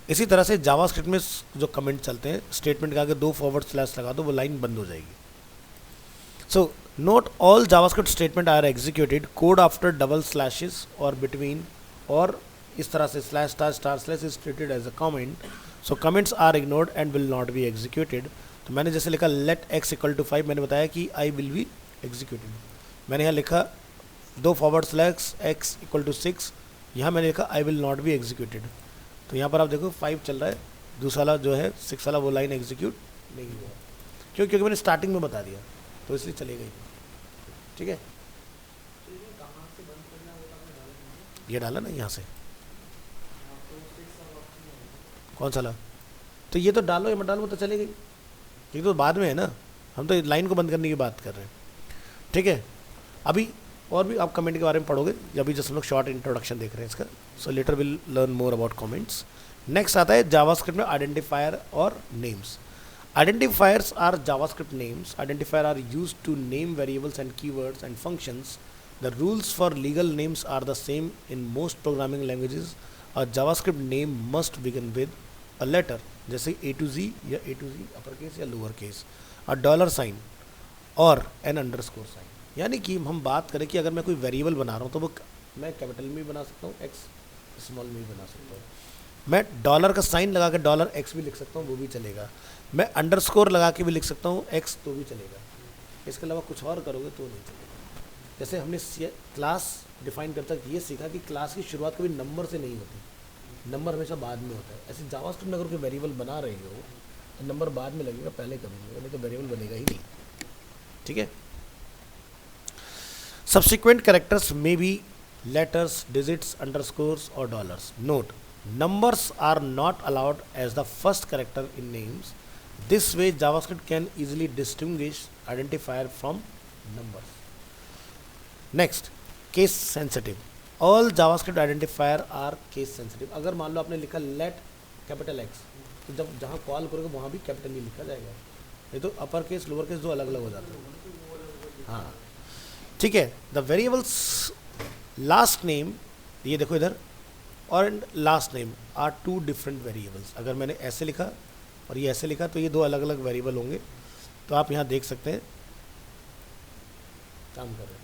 इसी तरह से जावास्क्रिप्ट में जो कमेंट चलते हैं, स्टेटमेंट के आगे 2 फॉरवर्ड स्लैश लगा दो, वो लाइन बंद हो जाएगी। So note all JavaScript statement are executed code after double slashes or between, और इस तरह से slash star slash is treated as a comment. So comments are ignored and will not be executed. तो मैंने जैसे लिखा let x = 5, मैंने बताया कि I will be executed। मैंने यहाँ लिखा 2 फॉरवर्ड स्लैश x = 6, यहाँ मैंने लिखा I will not be executed। तो यहाँ पर आप देखो 5 चल रहा है, दूसरा वाला जो है 6 वाला वो लाइन एग्जीक्यूट नहीं हुआ। क्यों? क्योंकि मैंने स्टार्टिंग में बता दिया, तो इसलिए चली गई। ठीक है, तो ये कहाँ से बंद करना है वो तो आपने डाला नहीं। ये डाला ना यहाँ से। हाँ, तो 6 वाला ऑप्शन है। कौन सा वाला? तो ये तो डालो या मत डालो, वो तो चले गई। ये तो बाद में है ना, हम तो लाइन को बंद करने की बात कर रहे हैं। ठीक है, अभी और भी आप कमेंट के बारे में पढ़ोगे, अभी जैसे हम लोग शॉर्ट इंट्रोडक्शन देख रहे हैं इसका। So later will learn more about comments. Next आता है जावास्क्रिप्ट में आइडेंटिफायर और names. Identifiers are JavaScript names. Identifiers are used to name variables and keywords and functions. The rules for legal names are the same in most programming languages. A JavaScript name must begin with a letter, जैसे A to Z या A to Z upper case या lower case, a dollar sign और an underscore sign. यानी कि हम बात करें कि अगर मैं कोई वेरिएबल बना रहा हूँ तो वो मैं कैपिटल में भी बना सकता हूँ, एक्स स्मॉल में भी बना सकता हूँ, मैं डॉलर का साइन लगा के डॉलर एक्स भी लिख सकता हूँ, वो भी चलेगा, मैं अंडरस्कोर लगा के भी लिख सकता हूँ एक्स, तो भी चलेगा, इसके अलावा कुछ और करोगे तो नहीं चलेगा। जैसे हमने क्लास डिफाइन करता ये सीखा कि क्लास की शुरुआत कभी नंबर से नहीं होती, नंबर हमेशा बाद में होता है। ऐसे जावास्क्रिप्ट में अगर कोई वेरिएबल बना रहे हो तो नंबर बाद में लगेगा, पहले कभी नहीं, नहीं तो वेरिएबल बनेगा ही नहीं, ठीक है। Subsequent characters may be letters, digits, underscores or dollars. Note, numbers are not allowed as the first character in names. This way JavaScript can easily distinguish identifier from numbers. Next, case sensitive. All JavaScript identifier are case sensitive. अगर मान लो आपने लिखा let capital X, तो जब जहाँ call करोगे वहाँ भी कैपिटल ही लिखा जाएगा, नहीं तो अपर केस लोअर केस दो अलग अलग हो जाते हैं। हाँ ठीक है। द वेरिएबल्स लास्ट नेम, ये देखो इधर, और last name are two different variables. अगर मैंने ऐसे लिखा और ये ऐसे लिखा तो ये दो अलग अलग वेरिएबल होंगे, तो आप यहाँ देख सकते हैं काम कर रहे हैं,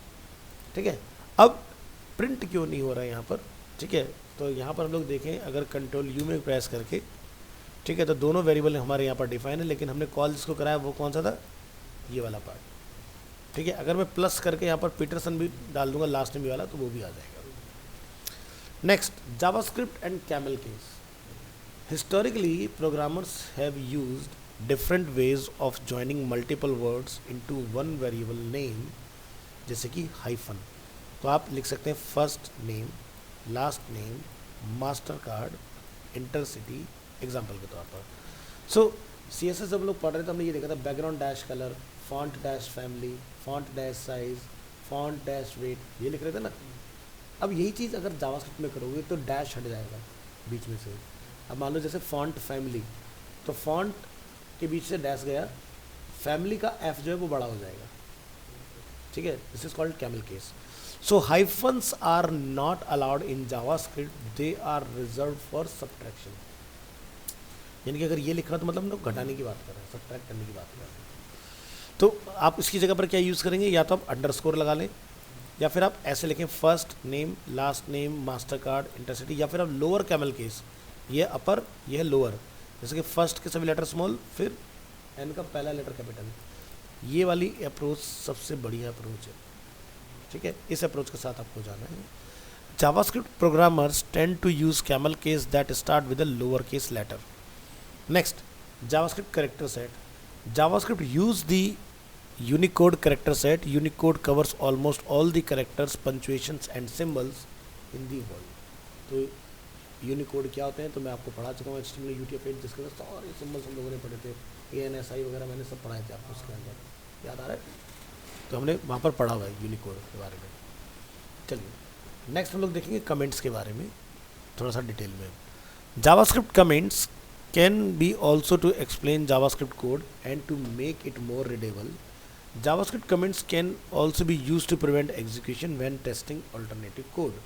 ठीक है। अब प्रिंट क्यों नहीं हो रहा है यहाँ पर, ठीक है, तो यहाँ पर हम लोग देखें अगर कंट्रोल यू में प्रेस करके, ठीक है, तो दोनों वेरिएबल हमारे यहाँ पर डिफाइन है, लेकिन हमने कॉल जिसको कराया वो कौन सा था, ये वाला पार्ट, ठीक है। अगर मैं प्लस करके यहाँ पर पीटरसन भी डाल दूंगा लास्ट नेम वाला तो वो भी आ जाएगा। Next, JavaScript and camel case. Historically programmers have used different ways of joining multiple words into one variable name, जैसे कि हाइफन, तो आप लिख सकते हैं first name, last name, master card, intercity, example के तौर पर। सो CSS जब लोग पढ़ रहे थे हमने ये देखा था background dash colour, font dash family, font dash size, font dash weight, ये लिख रहे थे ना। अब यही चीज़ अगर जावास्क्रिप्ट में करोगे तो डैश हट जाएगा बीच में से। अब मान लो जैसे फॉन्ट फैमिली, तो फॉन्ट के बीच से डैश गया, फैमिली का एफ जो है वो बड़ा हो जाएगा, ठीक है। This is called camel case. So hyphens are not allowed in JavaScript, they are reserve for subtraction. यानी कि अगर ये लिख रहा तो मतलब हम लोग घटाने की बात कर रहे हैं, सब्ट्रैक्ट करने की बात कर रहे हैं। तो आप इसकी जगह पर क्या यूज़ करेंगे, या तो आप अंडरस्कोर लगा लें, या फिर आप ऐसे लिखें first name, last name, master card, intercity, या फिर आप लोअर कैमल केस, ये अपर ये है लोअर, जैसे कि फर्स्ट के सभी लेटर स्मॉल, फिर एन का पहला लेटर कैपिटल। ये वाली अप्रोच सबसे बढ़िया अप्रोच है, ठीक है। इस अप्रोच के साथ आपको जाना है। JavaScript programmers tend to use camel case that start with a lower case letter. Next, JavaScript character set. JavaScript use the Unicode character set. Unicode covers almost all the characters, punctuations and symbols in the world. तो Unicode क्या होते हैं तो मैं आपको पढ़ा चुका हूँ, HTML, UTF-8 जिसके अंदर सारे सिम्बल्स हम लोगों ने पढ़े थे, ANSI वगैरह मैंने सब पढ़ाए थे आपको उसके अंदर, याद आ रहा है, तो हमने वहाँ पर पढ़ा हुआ है यूनिकोड के बारे में। चलिए नेक्स्ट हम लोग देखेंगे कमेंट्स के बारे में थोड़ा सा डिटेल में। JavaScript comments can be also to explain JavaScript code and to make it more readable. JavaScript comments can also be used to prevent execution when testing alternative code.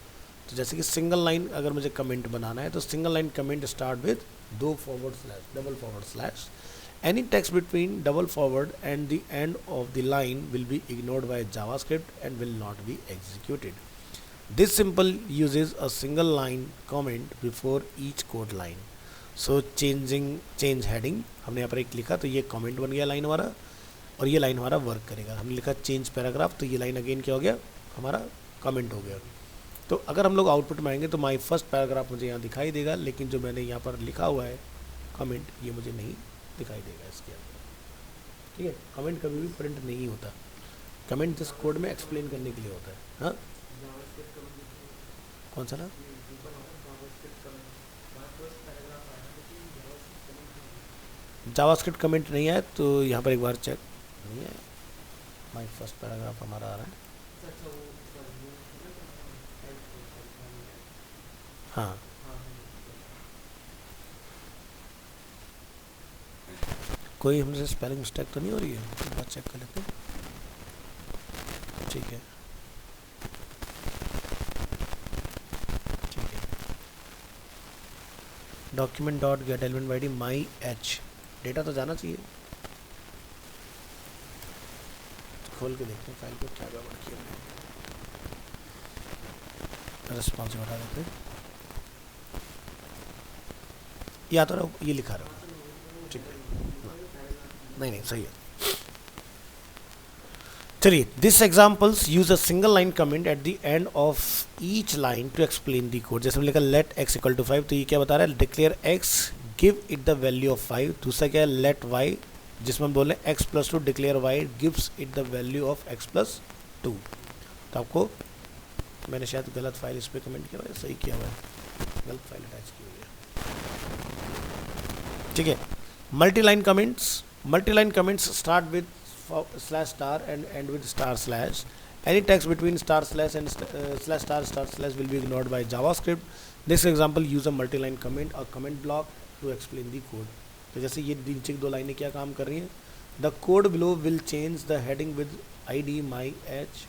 तो जैसे कि सिंगल लाइन अगर मुझे comment बनाना है तो single line comment start with दो forward slash, double forward slash. Any text between double forward and the end of the line will be ignored by JavaScript and will not be executed. This simple uses a single line comment before each code line. So change heading हमने यहाँ पर एक लिखा तो ये comment बन गया line हमारा, और ये लाइन हमारा वर्क करेगा। हमने लिखा चेंज पैराग्राफ तो ये लाइन अगेन क्या हो गया, हमारा कमेंट हो गया। तो अगर हम लोग आउटपुट में आएंगे तो माई फर्स्ट पैराग्राफ मुझे यहाँ दिखाई देगा, लेकिन जो मैंने यहाँ पर लिखा हुआ है कमेंट ये मुझे नहीं दिखाई देगा इसके अंदर, ठीक है। कमेंट कभी भी प्रिंट नहीं होता, कमेंट जिस कोड में एक्सप्लेन करने के लिए होता है। हाँ कौन सा ना, जावास्क्रिप्ट कमेंट नहीं आया तो यहाँ पर एक बार चेक नहीं है, माई फर्स्ट पैराग्राफ हमारा आ रहा है। हाँ कोई हमसे स्पेलिंग मिस्टेक तो नहीं हो रही है, एक बार चेक कर लेते हैं। ठीक है, ठीक है। Document dot get element Y D my H, data तो जाना चाहिए। खोल के देखते हैं फाइल को क्या गड़बड़ किया हमने। रिस्पॉन्सिव हटा देते हैं, या तो ये लिखा रहा, ठीक है, नहीं सही है। चलिए, this examples use a single line comment at the end of each line to explain the code. जैसे हमने लिखा लेट x इक्वल टू 5, तो ये क्या बता रहा है, declare x give it the value of 5। दूसरा क्या है, लेट y, जिसमें हम बोले x plus 2 declare y gives it the value of x plus 2। तो आपको मैंने शायद गलत फाइल इस पर कमेंट किया हुआ है, सही किया हुआ है, गलत फाइल अटैच की हुई है। ठीक है, multi line comments start with slash star and end with star slash. Any text between star slash and slash star slash will be ignored by JavaScript. This example use a multi-line comment or comment block to explain the code. तो जैसे ये नीचे की दो लाइनें क्या काम कर रही हैं, the code below will change the heading with id my h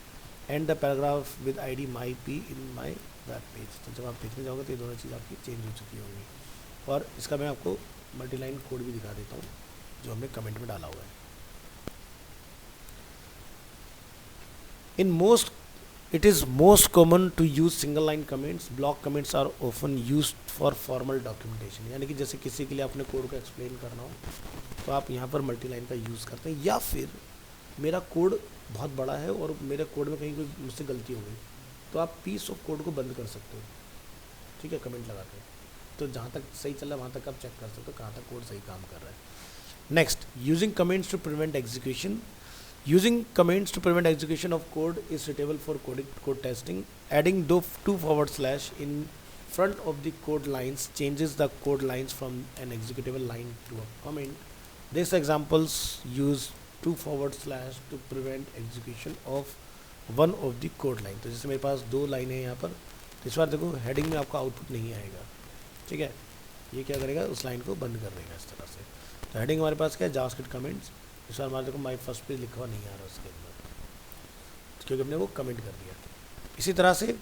and the paragraph with id my p in my web page. तो जब आप देखने जाओगे तो ये दोनों चीज़ आपकी चेंज हो चुकी होंगी। और इसका मैं आपको मल्टी-लाइन कोड भी दिखा देता हूँ जो हमने कमेंट में डाला हुआ है। It is most common to use single line comments. Block comments are often used for formal documentation. यानी कि जैसे किसी के लिए अपने कोड को एक्सप्लेन करना हो तो आप यहाँ पर मल्टी लाइन का यूज़ करते हैं, या फिर मेरा कोड बहुत बड़ा है और मेरे कोड में कहीं कोई मुझसे गलती हो गई तो आप पीस ऑफ कोड को बंद कर सकते हो, ठीक है, कमेंट लगा के। तो जहाँ तक सही चल रहा है वहाँ तक आप चेक कर सकते हो कहाँ तक कोड सही काम कर रहा है। Next, using comments to prevent execution. Using comments to prevent execution of code is suitable for code testing. Adding two forward slash in front of the code lines changes the code lines from an executable line to a comment. These examples use two forward slash to prevent execution of one of the code line. तो जैसे मेरे पास दो line है यहाँ पर, तो इस बार देखो हेडिंग में आपका आउटपुट नहीं आएगा, ठीक है, ये क्या करेगा, उस लाइन को बंद कर देगा इस तरह से। तो हेडिंग हमारे पास क्या है, जावास्क्रिप्ट कमेंट्स। इस बार हमारे देखो माई फर्स्ट पेज लिखा हुआ नहीं आ रहा उसके अंदर, क्योंकि हमने वो कमेंट कर दिया। इसी तरह से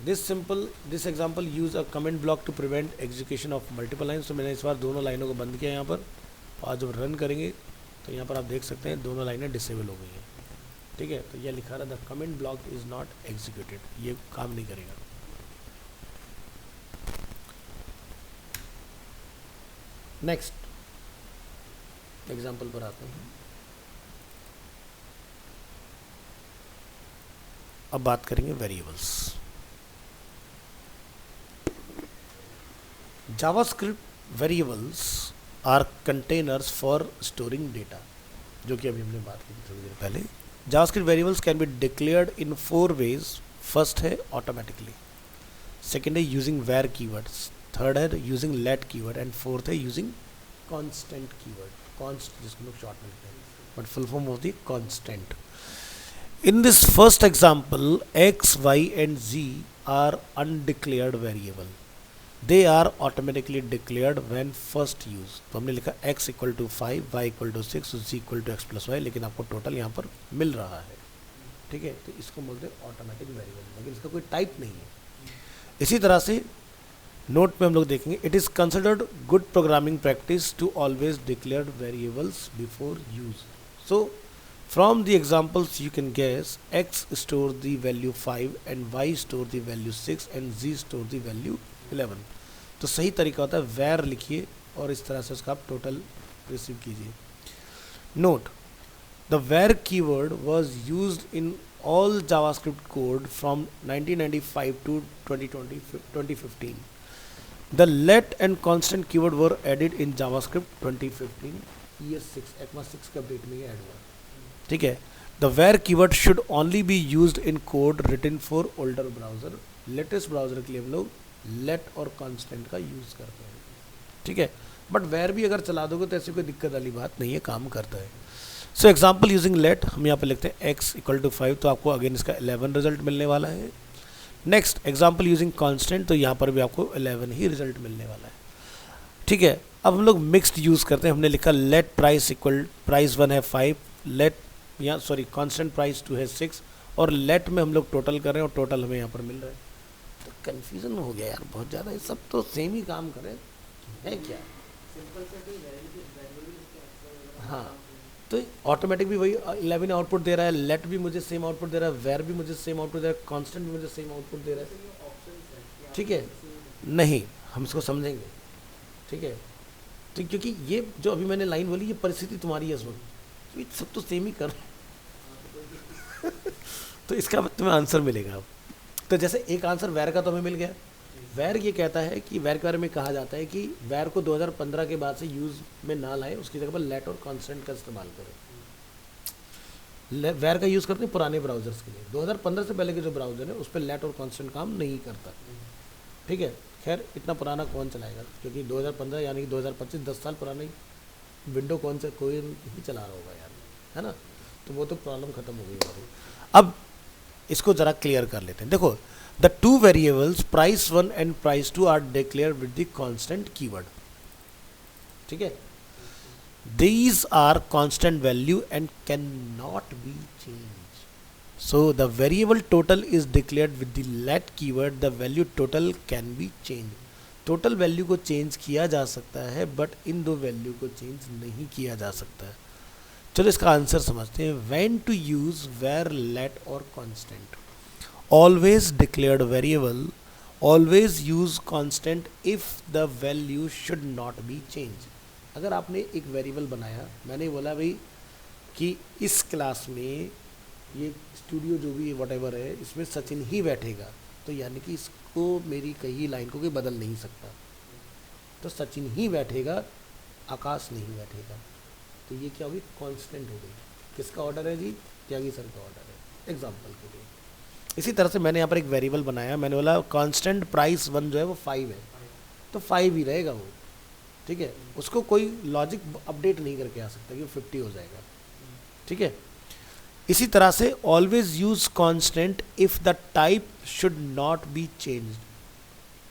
this example use a comment block to prevent execution of multiple lines. तो मैंने इस बार दोनों लाइनों को बंद किया यहाँ पर, और जब रन करेंगे तो यहाँ पर आप देख सकते हैं दोनों लाइनें डिसेबल हो गई हैं, ठीक है। तो यह लिखा रहा the comment block is not executed, ये काम नहीं करेगा। नेक्स्ट एग्जाम्पल पर आते हैं। अब बात करेंगे variables. JavaScript variables are containers for storing data, जो कि अभी हमने बात की थी थोड़ी देर पहले। JavaScript variables can be declared in 4 ways. First है ऑटोमेटिकली, सेकेंड है यूजिंग वेर कीवर्ड्स, थर्ड है using let keyword, and fourth है यूजिंग कांस्टेंट कीवर्ड, कॉन्स्ट जिसको लोग शॉर्ट में लिखते हैं, but full form of the constant. In this first example, x, y and z are undeclared variable. They are automatically declared when first used. तो हमने लिखा x equal to 5, y equal to 6, z equal to x plus Y, लेकिन आपको total यहाँ पर मिल रहा है, ठीक है। तो इसको बोलते हैं ऑटोमेटिक वेरिएबल, लेकिन इसका कोई टाइप नहीं है। इसी तरह से नोट में हम लोग देखेंगे, it is considered good programming practice to always declare variables before use. So from the examples you can guess x store the value 5 and y store the value 6 and z store the value 11। तो सही तरीका होता है where लिखिए और इस तरह से उसका आप टोटल रिसीव कीजिए। Note, the where keyword was used in all JavaScript code from 1995 to 2015। The let and constant keyword were added in JavaScript 2015 year 6 ECMA 6 के अपडेट में ये ऐड हुआ, ठीक है। The var keyword should only be used in code written for older browser. Latest browser के लिए हम लोग लेट और कांस्टेंट का यूज़ करते हैं, ठीक है। बट वेर भी अगर चला दोगे तो ऐसी कोई दिक्कत वाली बात नहीं है, काम करता है। सो एग्जाम्पल यूजिंग लेट, हम यहाँ पे लिखते हैं x इक्वल टू 5, तो आपको अगेन इसका 11 रिजल्ट मिलने वाला है। नेक्स्ट एग्जाम्पल यूजिंग कांस्टेंट, तो यहाँ पर भी आपको 11 ही रिजल्ट मिलने वाला है। ठीक है, अब हम लोग मिक्स्ड यूज़ करते हैं। हमने लिखा लेट प्राइस इक्वल, प्राइस 1 है 5, लेट या सॉरी कांस्टेंट प्राइस 2 है 6, और लेट में हम लोग टोटल कर रहे हैं और टोटल हमें यहाँ पर मिल रहा है। तो कन्फ्यूज़न हो गया यार बहुत ज़्यादा, ये सब तो सेम ही काम करें है क्या। सिंपल से भी वैल्यू इसके हाँ, तो ऑटोमेटिक भी वही 11 आउटपुट दे रहा है, लेट भी मुझे सेम आउटपुट दे रहा है, वेर भी मुझे सेम आउटपुट दे रहा है, कांस्टेंट भी मुझे सेम आउटपुट दे रहा है। ऑप्शंस है ठीक है, नहीं हम इसको समझेंगे, ठीक है। तो क्योंकि ये जो अभी मैंने लाइन बोली ये परिस्थिति तुम्हारी है इस वक्त, तो ये सब तो सेम ही कर तो इसका तुम्हें आंसर मिलेगा अब। तो जैसे एक आंसर वैर का तो हमें मिल गया। वैर ये कहता है कि वैर के बारे में कहा जाता है कि वैर को 2015 के बाद से यूज़ में ना लाए, उसकी जगह पर लेट और कांस्टेंट का इस्तेमाल करें। वैर का यूज़ करते हैं पुराने ब्राउज़र्स के लिए, 2015 से पहले के जो ब्राउज़र है उस पर लेट और कांस्टेंट काम नहीं करता। ठीक है, खैर इतना पुराना कौन चलाएगा, क्योंकि 2015 यानी कि 2025 10 साल पुराना ही विंडो कौन से कोई ही चला रहा होगा यार, है ना। तो वो तो प्रॉब्लम खत्म हो गई हमारी। अब इसको ज़रा क्लियर कर लेते हैं। देखो, the two variables price 1 and price 2 are declare with the constant keyword. ठीक है, these are constant value and cannot be changed. So the variable total is declared with the let keyword. The value total can be changed. Total value को change किया जा सकता है, but in दो value को change नहीं किया जा सकता है। चलो इसका आंसर समझते हैं। When to use var, let or constant. Always declared variable, always use constant if the value should not be change. अगर आपने एक वेरिएबल बनाया, मैंने बोला भाई कि इस क्लास में ये स्टूडियो जो भी वट एवर है इसमें सचिन ही बैठेगा, तो यानी कि इसको मेरी कही लाइन को कोई बदल नहीं सकता, तो सचिन ही बैठेगा, आकाश नहीं बैठेगा। तो ये क्या होगी, कांस्टेंट हो गई। किसका ऑर्डर है जी, त्यागी सर का ऑर्डर है एग्जाम्पल के लिए। इसी तरह से मैंने यहाँ पर एक वेरिएबल बनाया, मैंने बोला कांस्टेंट प्राइस 1 जो है वो 5 है, तो 5 ही रहेगा वो। ठीक है, उसको कोई लॉजिक अपडेट नहीं करके आ सकता कि 50 हो जाएगा। ठीक है, इसी तरह से always use constant if the type should not be changed.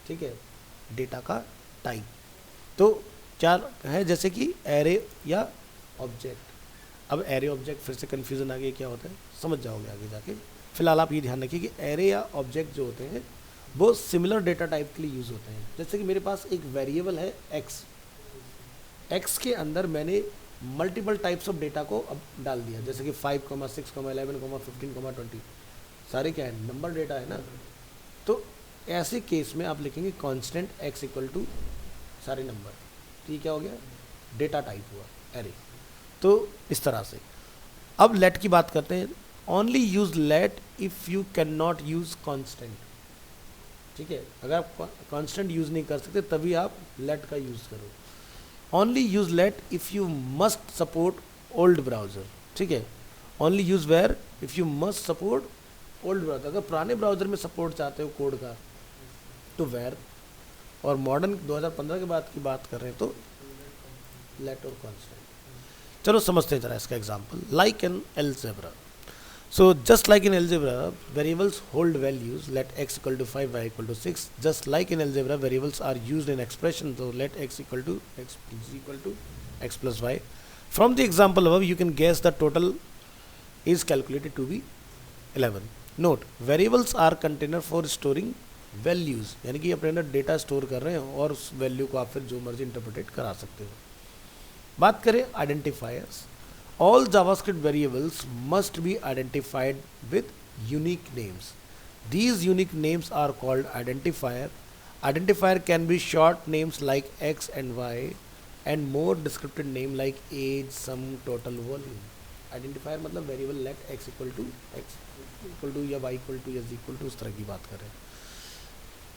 ठीक है, डेटा का टाइप तो क्या है, जैसे कि एरे या ऑब्जेक्ट। अब एरे ऑब्जेक्ट फिर से कन्फ्यूजन आ गया, क्या होता है समझ जाओगे आगे जाके। फिलहाल आप ये ध्यान रखिए कि एरे या ऑब्जेक्ट जो होते हैं वो सिमिलर डेटा टाइप के लिए यूज़ होते हैं। जैसे कि मेरे पास एक वेरिएबल है एक्स, एक्स के अंदर मैंने मल्टीपल टाइप्स ऑफ डेटा को अब डाल दिया, जैसे कि 5, 6, 11, 15, 20 सारे क्या है, नंबर डेटा है ना। तो ऐसे केस में आप लिखेंगे कांस्टेंट एक्स इक्वल टू सारे नंबर, तो ये क्या हो गया, डेटा टाइप हुआ एरे। तो इस तरह से अब लेट की बात करते हैं। Only use let if you can not use constant. ठीक है, अगर आप कांस्टेंट यूज़ नहीं कर सकते तभी आप लेट का यूज़ करो। Only use let if you must support old browser. ठीक है, only use var if you must support old browser. अगर पुराने ब्राउज़र में सपोर्ट चाहते हो कोड का तो वेयर, और मॉडर्न 2015 के बाद की बात कर रहे हैं तो लेट और कांस्टेंट। चलो समझते हैं जरा इसका example. Like an algebra. So just like in algebra, variables hold values. Let x equal to 5, y equal to 6. Just like in algebra, variables are used in expression. So let x equal to x is equal to x plus y. From the example above, you can guess the total is calculated to be 11. Note, variables are container for storing values. यानी कि अपने अंदर data store कर रहे हैं और उस value को आप फिर जो मर्जी इंटरप्रेट करा सकते हो। बात करें identifiers. All JavaScript variables must be identified with unique names. These unique names are called identifier. Identifier can be short names like x and y, and more descriptive name like age, sum, total, volume. Identifier मतलब variable let x equal to या y equal to या z equal to, उस तरह की बात कर रहे हैं।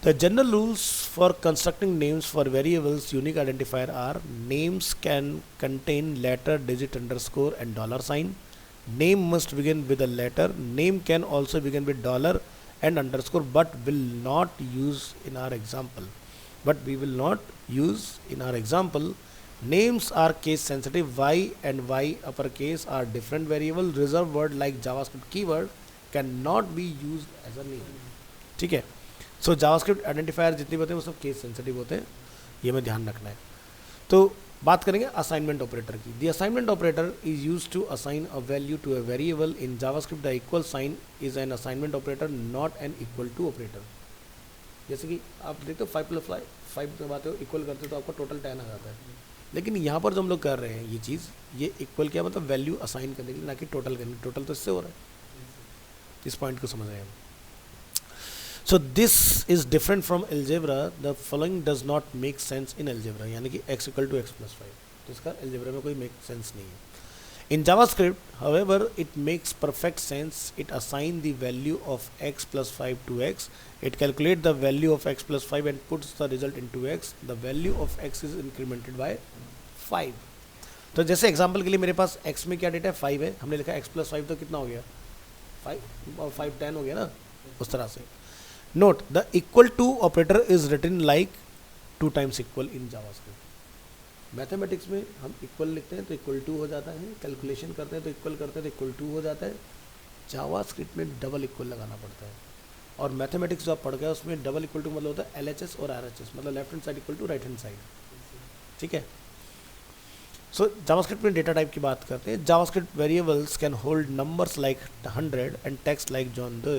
The general rules for constructing names for variables unique identifier are: names can contain letter, digit, underscore and dollar sign. Name must begin with a letter. Name can also begin with dollar and underscore, but will not use in our example. Names are case sensitive. Y and Y uppercase are different variable. Reserved word like JavaScript keyword cannot be used as a name. ठीक है, so JavaScript identifier जितने भी होते हैं वो सब case sensitive होते हैं, ये में ध्यान रखना है। तो बात करेंगे असाइनमेंट ऑपरेटर की. The assignment operator is use to assign a value to a variable in JavaScript. The equal sign is an assignment operator, not an equal to operator. जैसे कि आप देखते हो 5 जब आते हो इक्वल करते हो तो आपका टोटल 10 आ जाता है. लेकिन यहाँ पर जो हम लोग कर रहे हैं ये चीज़, ये इक्वल क्या मतलब वैल्यू असाइन करने के लिए, ना कि टोटल करने. टोटल तो इससे हो रहा है. इस पॉइंट को समझ रहे हैं हम. So this is different from algebra. The following does not make sense in algebra. यानी कि x equal to x plus 5. तो इसका algebra में कोई make sense नहीं है. In JavaScript, however, it makes perfect sense. It assigns the value of x plus 5 to x. It calculates the value of x plus 5 and puts the result into x. The value of x is incremented by 5. तो जैसे example के लिए मेरे पास x में क्या data है 5 है, हमने लिखा x plus 5 तो कितना हो गया 5 और 5 10 हो गया ना, उस तरह से. Note, the equal to operator is written like 2 times equal in JavaScript. Mathematics में हम इक्वल लिखते हैं तो इक्वल टू हो जाता है, कैलकुलेशन करते हैं तो इक्वल करते हैं तो इक्वल टू हो जाता है. जावास्क्रिप्ट में डबल इक्वल लगाना पड़ता है. और मैथमेटिक्स जो आप पढ़ गए उसमें डबल इक्वल टू मतलब होता है LHS और RHS, मतलब left hand side equal to right hand side. ठीक है. सो जावास्क्रिप्ट में डेटा टाइप की बात करते हैं. JavaScript variables can hold numbers like 100 and text like John Doe.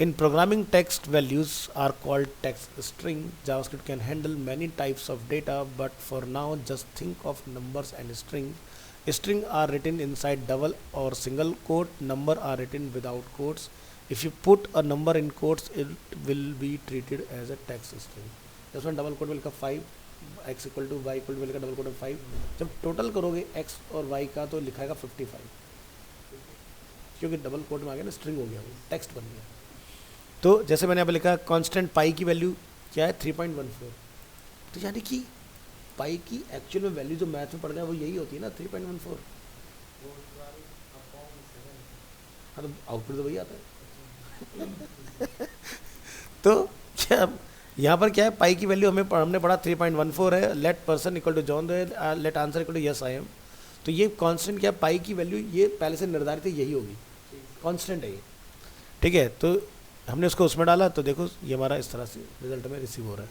In programming, text values are called text string. JavaScript can handle many types of data, but for now just think of numbers and string. String are written inside double or single quote. Number are written without quotes. If you put a number in quotes, it will be treated as a text string. इसमें double quote में लिखा 5, x equal to y equal to लिखा double quote में 5. जब total करोगे x और y का तो लिखाएगा 55, क्योंकि डबल कोट में आ गया ना, स्ट्रिंग हो गया, टेक्स्ट बन गया. तो जैसे मैंने यहाँ पे लिखा कांस्टेंट पाई की वैल्यू क्या है 3.14. तो यानी कि पाई की एक्चुअल में वैल्यू जो मैथ में पड़ गया वो यही होती है ना 3.14. हाँ तो आउटपुट तो वही आता है. तो क्या यहाँ पर क्या है, पाई की वैल्यू हमने पढ़ा 3.14 है. Let person equal to John Doe, let answer equal to yes I am. तो ये कांस्टेंट क्या है, पाई की वैल्यू ये पहले से निर्धारित है, यही होगी, कांस्टेंट है ये. ठीक है. तो हमने उसको उसमें डाला तो देखो ये हमारा इस तरह से रिजल्ट में रिसीव हो रहा है.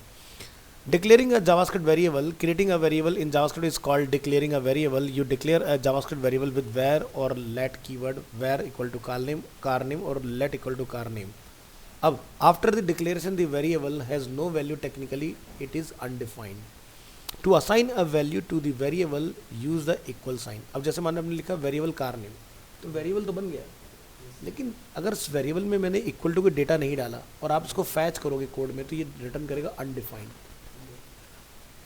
Declaring a JavaScript variable. Creating a variable in JavaScript is called declaring a variable. You declare a JavaScript variable with var or let keyword. Var equal to car name or let equal to car name. अब after the declaration the variable has no value, technically it is undefined. To assign a value to the variable use the equal sign. अब जैसे मैंने हमने लिखा variable car name, तो variable तो बन गया, लेकिन अगर इस वेरिएबल में मैंने इक्वल टू कोई डेटा नहीं डाला और आप इसको फैच करोगे कोड में तो ये रिटर्न करेगा अनडिफाइंड.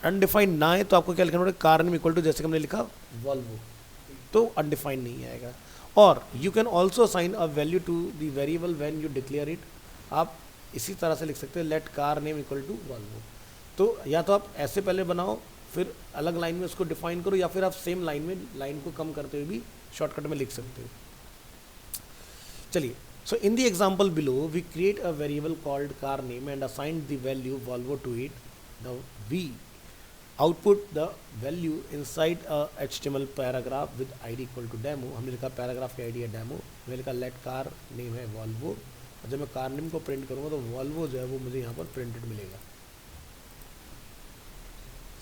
अनडिफाइंड ना है तो आपको क्या लिखना पड़ेगा, कार नेम इक्वल टू जैसे कि हमने लिखा वॉल्वो, तो अनडिफाइंड नहीं आएगा. और you can also assign a value to the variable when you declare it. आप इसी तरह से लिख सकते हैं let car name equal to Volvo. तो या तो आप ऐसे पहले बनाओ फिर अलग लाइन में उसको डिफाइन करो, या फिर आप सेम लाइन में लाइन को कम करते हुए भी शॉर्टकट में लिख सकते हो. चलिए. So in the example below we create a variable called car name and assign the value Volvo to it. The we output the value inside a HTML paragraph with ID equal to demo. हमने लिखा paragraph की ID है demo. मैंने लिखा let car name है Volvo. और जब मैं कार नेम को प्रिंट करूँगा तो वॉल्वो जो है वो मुझे यहाँ पर प्रिंटेड मिलेगा.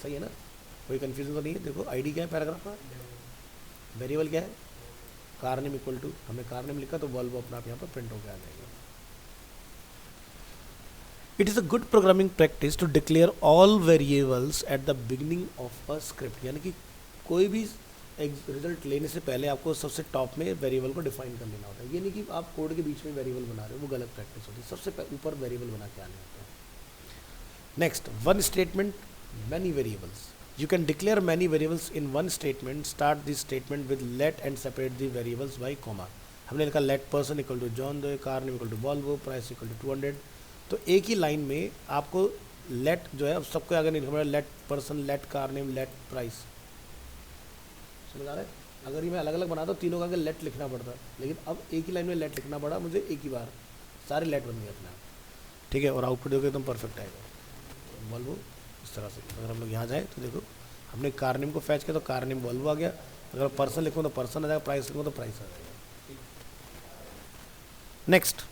सही है ना, कोई कन्फ्यूजन तो नहीं है. देखो ID क्या है पैराग्राफ का, वेरिएबल क्या है कार नेम इक्वल टू, हमने कार नेम लिखा तो वॉल्वो अपना आप यहाँ पर प्रिंट होकर आ जाएगा. It is a good programming practice to declare all variables at the beginning of a script. यानी कि कोई भी रिजल्ट लेने से पहले आपको सबसे टॉप में वेरिएबल को डिफाइन कर लेना होता है. ये नहीं कि आप कोड के बीच में वेरिएबल बना रहे हो, वो गलत प्रैक्टिस होती है. सबसे ऊपर वेरिएबल बना के आने होता है. Next, one statement many variables. You can declare many variables in one statement. Start this statement with let and separate the variables by comma. हमने लिखा let person equal to John Doe, car name equal to Volvo, price equal to 200. तो एक ही line में आपको let जो है, अब सबको आगे नहीं लिखना पड़ेगा, let person, let car name, let price. समझ आ रहा है. अगर ये मैं अलग अलग बनाता तो तीनों का आगे let लिखना पड़ता, लेकिन अब एक ही लाइन में let लिखना पड़ा मुझे एक ही बार, सारे let बन गए अपने आप. ठीक है. और आउटपुट देखो एकदम परफेक्ट आएगा वॉल्वो. इस तरह से अगर हम लोग यहाँ जाए तो देखो हमने कार नेम को फैच किया तो कार नेम वॉल्वो आ गया. अगर पर्सन लिखूँ तो पर्सन आ जाएगा, प्राइस लिखूँ तो प्राइस आ जाएगा. नेक्स्ट,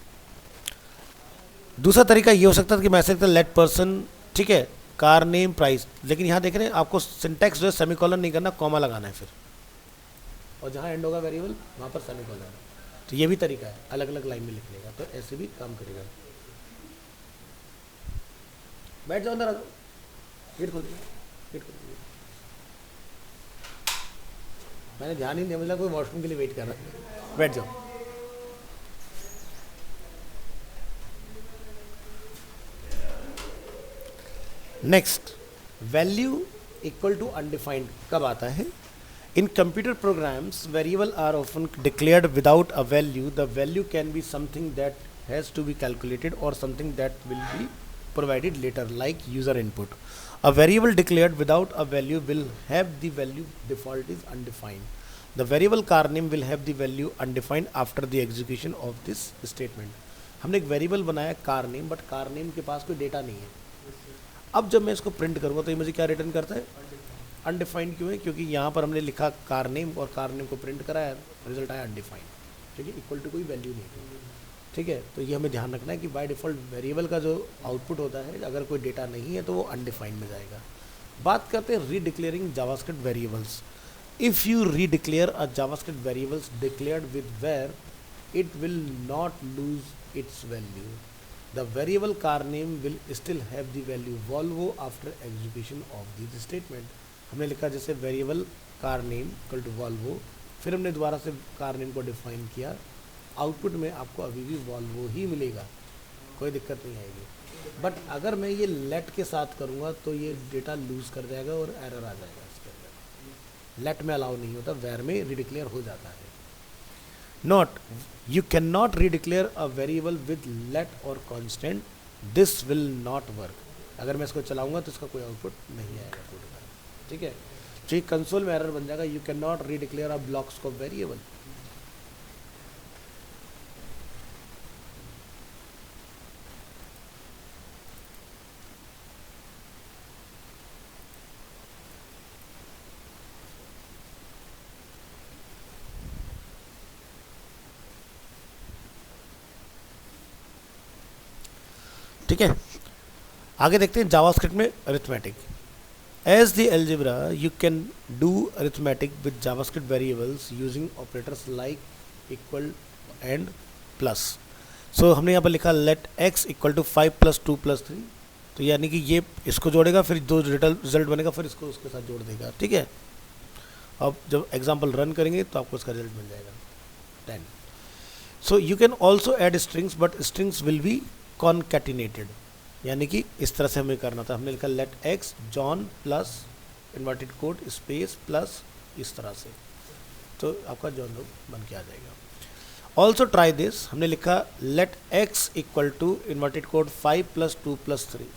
दूसरा तरीका ये हो सकता है कि मैं ऐसे लिखता लेट पर्सन. ठीक है. कार नेम प्राइस, लेकिन यहाँ देख रहे हैं आपको सिंटैक्स जो है सेमीकोलन नहीं करना, कॉमा लगाना है फिर, और जहाँ एंड होगा वेरिएबल वहाँ पर सेमीकोलन। तो ये भी तरीका है अलग अलग लाइन में लिखने का, तो ऐसे भी काम करेगा। बैठ जाओ अंदर, आ जाओ, गेट खोल दीजिए, गेट खोल दीजिए। मैंने ध्यान ही नहीं, मतलब कोई वॉशरूम के लिए वेट कर रहा है। बैठ जाओ। Next, value equal to undefined कब आता है? In computer programs variable are often declared without a value. The value can be something that has to be calculated or something that will be provided later, like user input. A variable declared without a value will have the value default is undefined. The variable car name will have the value undefined after the execution of this statement. हमने एक variable बनाया car name, but car name के पास कोई data नहीं है। अब जब मैं इसको प्रिंट करूँगा तो ये मुझे क्या रिटर्न करता है? अनडिफाइंड। क्यों है? क्योंकि यहाँ पर हमने लिखा कार नेम और कार नेम को प्रिंट कराया, रिजल्ट आया अनडिफाइंड। ठीक है, इक्वल टू कोई वैल्यू नहीं है। ठीक है, तो ये हमें ध्यान रखना है कि बाय डिफ़ॉल्ट वेरिएबल का जो आउटपुट होता है, अगर कोई डेटा नहीं है तो वो अनडिफाइंड में जाएगा। बात करते हैं redeclaring JavaScript variables. If you redeclare a JavaScript variables declared with var, it will not lose its value. The variable car name will still have the value Volvo after execution of this statement. हमने लिखा जैसे variable car name equal to Volvo, फिर हमने दोबारा से कार नेम को डिफाइन किया, आउटपुट में आपको अभी भी वॉल्वो ही मिलेगा, कोई दिक्कत नहीं आएगी। बट अगर मैं ये लेट के साथ करूँगा तो ये डेटा लूज कर जाएगा और एरर आ जाएगा इसके अंदर। लेट में अलाउ नहीं होता, वेर में रिडिक्लेयर हो जाता है। Not, you can not redeclare a variable with let और constant, this will not work. अगर मैं इसको चलाऊंगा तो इसका कोई आउटपुट नहीं आएगा कोड का। ठीक है, तो ये कंसोल में एरर बन जाएगा, you can not redeclare a block scope variable. ठीक है, आगे देखते हैं जावास्क्रिप्ट में arithmetic. As the algebra you can do arithmetic with JavaScript variables using operators like equal and plus. So हमने यहाँ पर लिखा लेट एक्स इक्वल टू 5 + 2 + 3, तो यानी कि ये इसको जोड़ेगा, फिर दो रिजल्ट बनेगा, फिर इसको उसके साथ जोड़ देगा। ठीक है, अब जब एग्जाम्पल रन करेंगे तो आपको इसका रिजल्ट मिल जाएगा 10। So you can also add strings, but strings will be concatenated, यानी कि इस तरह से हमें करना था। हमने लिखा let x John plus inverted code space plus, इस तरह से, तो आपका जॉन बन के आ जाएगा। ऑल्सो ट्राई दिस, हमने लिखा let x equal to inverted code 5 + 2 + 3।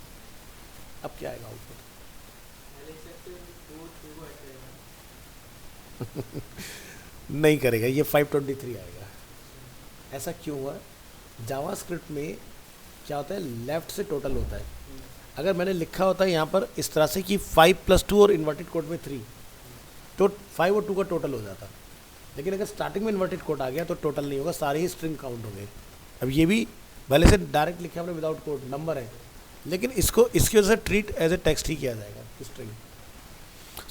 अब क्या आएगा आउटपुट? नहीं करेगा, ये 523 आएगा। ऐसा क्यों हुआ? जावास्क्रिप्ट में क्या होता है, लेफ्ट से टोटल होता है। अगर मैंने लिखा होता है यहाँ पर इस तरह से कि 5 + 2 और इन्वर्टेड कोड में 3, तो 5 और 2 का टोटल हो जाता। लेकिन अगर स्टार्टिंग में इन्वर्टेड कोड आ गया तो टोटल नहीं होगा, सारे ही स्ट्रिंग काउंट होंगे। अब ये भी भले से डायरेक्ट लिखे हमने विदाउट कोड, नंबर है, लेकिन इसको इसकी वजह से ट्रीट एज ए टेक्स्ट ही किया जाएगा string.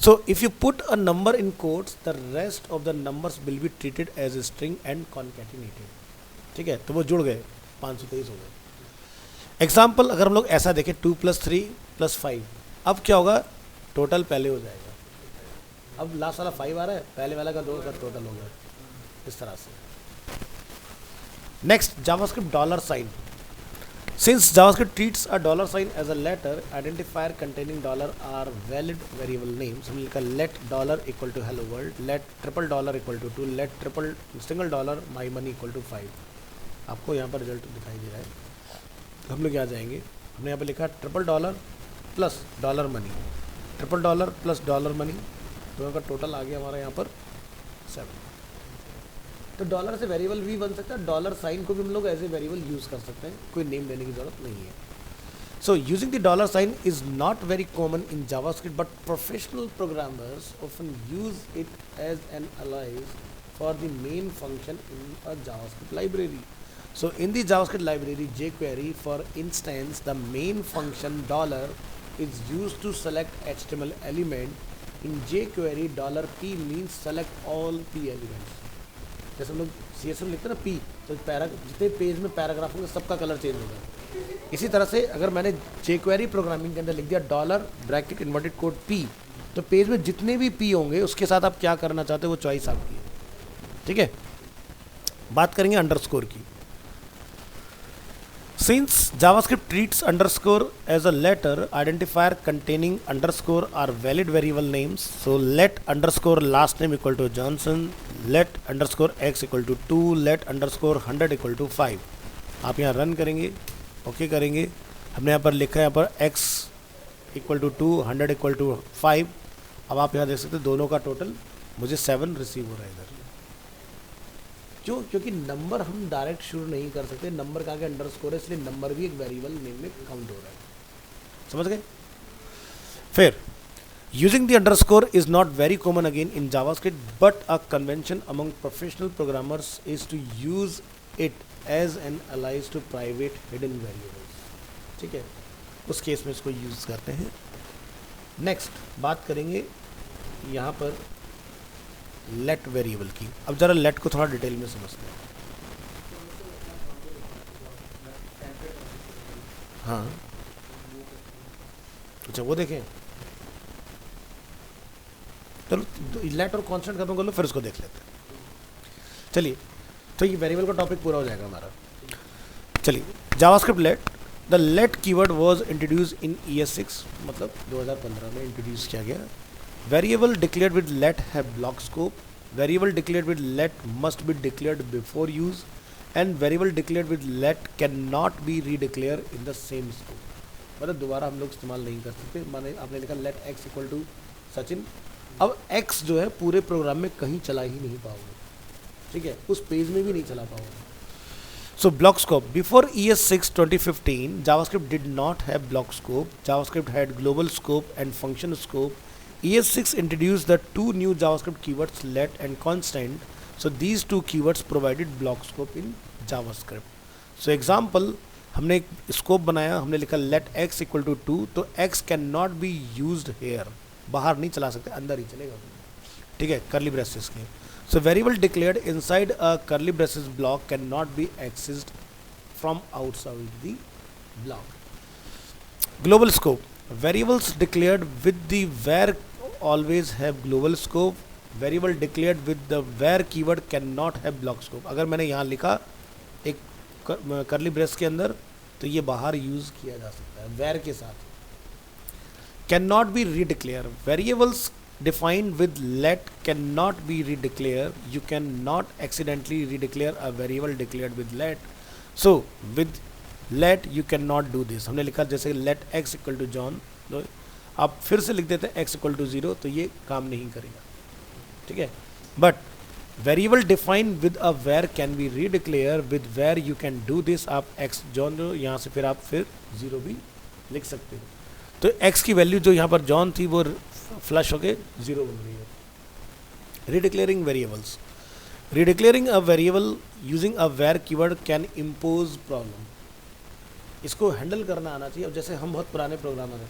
So if you put a number in codes, the rest of the numbers will be treated as a string and concatenated. ठीक है, तो वो जुड़ गए, 523 हो गए। एग्जाम्पल अगर हम लोग ऐसा देखें 2 + 3 + 5, अब क्या होगा, टोटल पहले हो जाएगा। अब लास्ट वाला 5 आ रहा है, पहले वाला का 2 का टोटल हो गया, इस तरह से। Next, JavaScript dollar sign. Since JavaScript treats a dollar sign as a letter identifier containing dollar are valid variable names, हमने लिखा let dollar equal to hello world, let triple dollar equal to 2, let triple single dollar my money equal to 5। आपको यहाँ पर result दिखाई दे रहा है। हम लोग यहाँ जाएंगे, हमने यहाँ पे लिखा triple dollar plus dollar money, triple dollar plus dollar money, दोनों का टोटल आ गया हमारा यहाँ पर 7। तो डॉलर से वेरिएबल भी बन सकता है, डॉलर साइन को भी हम लोग एज ए वेरिएबल यूज़ कर सकते हैं, कोई नेम देने की ज़रूरत नहीं है। So using the dollar sign is not very common in JavaScript, but professional programmers often use it as an alias for the main function in a JavaScript library. So in the JavaScript library jQuery, for instance, the main function dollar is used to select HTML element. In jQuery $p means select all p elements. जैसे हम लोग CSS में लिखते हैं ना p, तो जितने page में पैराग्राफ होंगे सबका कलर चेंज होगा। इसी तरह से अगर मैंने jQuery प्रोग्रामिंग के अंदर लिख दिया dollar bracket inverted code p, तो पेज में जितने भी p होंगे उसके साथ आप क्या करना चाहते हो वो चॉइस आपकी है। ठीक है, बात करेंगे अंडरस्कोर की। Since JavaScript treats underscore as a letter, identifier containing underscore are valid variable names. So let underscore last name equal to Johnson, let underscore x equal to 2, let underscore 100 equal to 5. आप यहाँ run करेंगे, okay करेंगे, हमने यहाँ पर लिखा है यहाँ पर x equal to 2, 100 equal to 5। अब आप यहाँ देख सकते हैं दोनों का टोटल मुझे 7 रिसीव हो रहा है इधर। क्यों? क्योंकि नंबर हम डायरेक्ट शुरू नहीं कर सकते, नंबर का आगे अंडरस्कोर है, इसलिए नंबर भी एक वेरिएबल नेम में काउंट हो रहा है। समझ गए? फिर using the underscore is not very common again in JavaScript, but a convention among professional programmers is to use it as an alias to private hidden variables. ठीक है, उस केस में इसको यूज करते हैं। नेक्स्ट बात करेंगे यहाँ पर लेट वेरिएबल की। अब जरा लेट को थोड़ा डिटेल में समझते हैं। हाँ, अच्छा वो देखें, चलो लेट और कांस्टेंट खत्म कर लो फिर उसको देख लेते हैं। चलिए, तो ये वेरिएबल का टॉपिक पूरा हो जाएगा हमारा। चलिए, JavaScript let, the let keyword was introduced in ES6, मतलब 2015 में इंट्रोड्यूस किया गया। Variable declared with let have block scope. Variable declared with let must be declared before use, and variable declared with let cannot be redeclared in the same scope. मतलब दोबारा हम लोग इस्तेमाल नहीं कर सकते। माने आपने लिखा let x equal to Sachin, अब x जो है पूरे प्रोग्राम में कहीं चला ही नहीं पाओगे। ठीक है, उस पेज में भी नहीं चला पाओगे। So block scope. Before ES6 2015, JavaScript did not have block scope. JavaScript had global scope and function scope. ES6 introduced the two new JavaScript keywords let and constant. So these two keywords provided block scope in JavaScript. So example, हमने एक scope बनाया, हमने लिखा let x equal to 2, तो x cannot be used here, बाहर नहीं चला सकते, अंदर ही चलेगा। ठीक है, curly braces के। So variable declared inside a curly braces block cannot be accessed from outside the block. Global scope. Variables declared with the where always have global scope. Variable declared with the where keyword cannot have block scope. अगर मैंने यहाँ लिखा एक करली brace के अंदर, तो ये बाहर यूज किया जा सकता है where के साथ। Cannot be redeclare. Variables defined with let cannot be redeclare. You cannot accidentally redeclare a variable declared with let. So with let you cannot do this. हमने लिखा जैसे let x equal to John, तो आप फिर से लिख देते हैं x equal to 0, तो ये काम नहीं करेगा। ठीक है, but variable defined with a var can be redeclare with var you can do this. आप x जॉन जो यहाँ से फिर आप फिर 0 भी लिख सकते हो। तो x की वैल्यू जो यहाँ पर जॉन थी वो फ्लश होके 0 बन रही है। Redeclaring variables. Redeclaring a variable using a var keyword can impose problem. इसको हैंडल करना आना चाहिए। अब जैसे हम बहुत पुराने प्रोग्रामर हैं,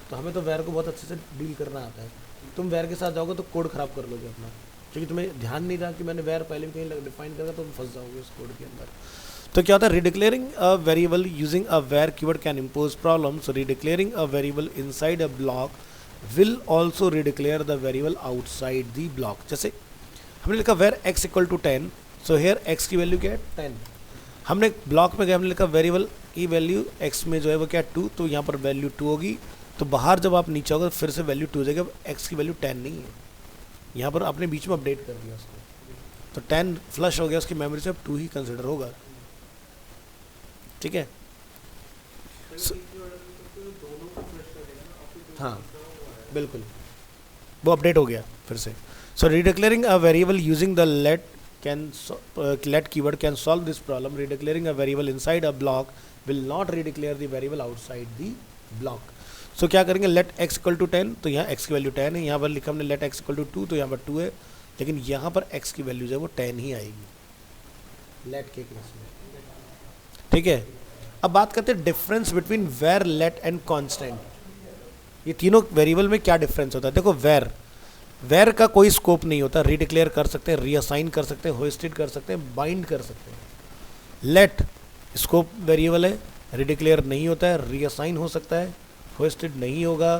तो हमें तो वेर को बहुत अच्छे से डील करना आता है। तुम वेर के साथ जाओगे तो कोड खराब कर लोगे अपना, क्योंकि तुम्हें ध्यान नहीं रहा कि मैंने वेर पहले भी कहीं डिफाइन करा, तो तुम फंस जाओगे उस कोड के अंदर। तो क्या होता है, redeclaring a variable using a var keyword can impose problem. So redeclaring a variable inside a block will also redeclare the variable outside the block. जैसे हमने लिखा var x equal to 10, so here x की value क्या है 10। हमने block में गए, हमने लिखा वेरिएबल की वैल्यू x में जो है वो क्या 2, तो यहाँ पर वैल्यू 2 होगी। तो बाहर जब आप नीचे होगा फिर से वैल्यू 2 हो जाएगी। अब x की वैल्यू 10 नहीं है, यहाँ पर आपने बीच में अपडेट कर दिया उसको, तो 10 फ्लश हो गया उसकी मेमोरी से, अब 2 ही कंसिडर होगा। ठीक है, हाँ बिल्कुल, वो अपडेट हो गया फिर से। So redeclaring a variable using the let keyword can solve this problem. Redeclaring a variable inside a block will not redeclare the variable outside the block. So क्या करेंगे, let x equal to 10, तो यहाँ x की value 10 है। यहाँ पर लिखा हमने let x equal to 2, तो यहाँ पर 2 है, लेकिन यहाँ पर x की वैल्यू जो है वो 10 ही आएगी let के केस में। ठीक है, अब बात करते हैं difference between where let and constant। ये तीनों वेरिएबल में क्या डिफरेंस होता है? देखो वेर का कोई स्कोप नहीं होता, रीडिक्लेयर कर सकते हैं, रीअसाइन कर सकते हैं, होस्टेड कर सकते हैं, बाइंड कर सकते हैं। लेट स्कोप वेरिएबल है, रीडिक्लेयर नहीं होता है, रीअसाइन हो सकता है, होस्टेड नहीं होगा,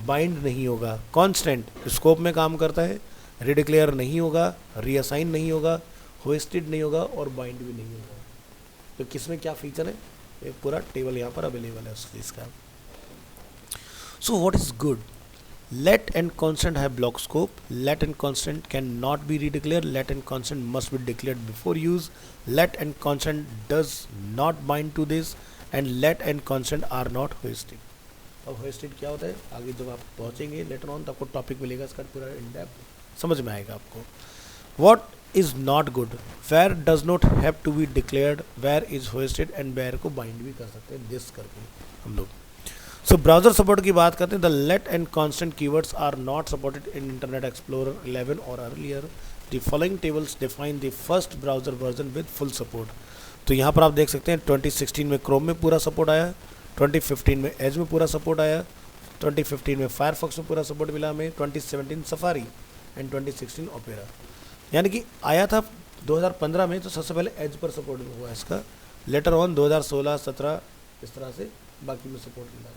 बाइंड नहीं होगा। कांस्टेंट स्कोप में काम करता है, रीडिक्लेयर नहीं होगा, रीअसाइन नहीं होगा, होस्टेड नहीं होगा और बाइंड भी नहीं होगा। तो किस में क्या फीचर है? एक पूरा टेबल यहाँ पर अवेलेबल है उस चीज़ का। So what is good? Let and constant have block scope. Let and constant cannot be redeclared. Let and constant must be declared before use. Let and constant does not bind to this. And let and constant are not hoisted. अब hoisted क्या होता है? आगे जब आप पहुँचेंगे later on तो आपको टॉपिक मिलेगा इसका पूरा इन डेप्थ समझ में आएगा आपको। What is not good? Where does not have to be declared. Where is hoisted and where को bind भी कर सकते हैं this करके हम लोग। सो ब्राउज़र सपोर्ट की बात करते हैं। The let and constant keywords are not supported in Internet Explorer 11 और earlier. The following tables define the first browser version with full support. तो यहाँ पर आप देख सकते हैं 2016 में क्रोम में पूरा सपोर्ट आया, 2015 में एज में पूरा सपोर्ट आया, 2015 में फायरफॉक्स में पूरा सपोर्ट मिला हमें, 2017 सफारी एंड 2016 ओपेरा। यानी कि आया था 2015 में तो सबसे पहले एज पर सपोर्ट हुआ इसका, लेटर ऑन 2016, 17 इस तरह से बाकी में सपोर्ट मिला।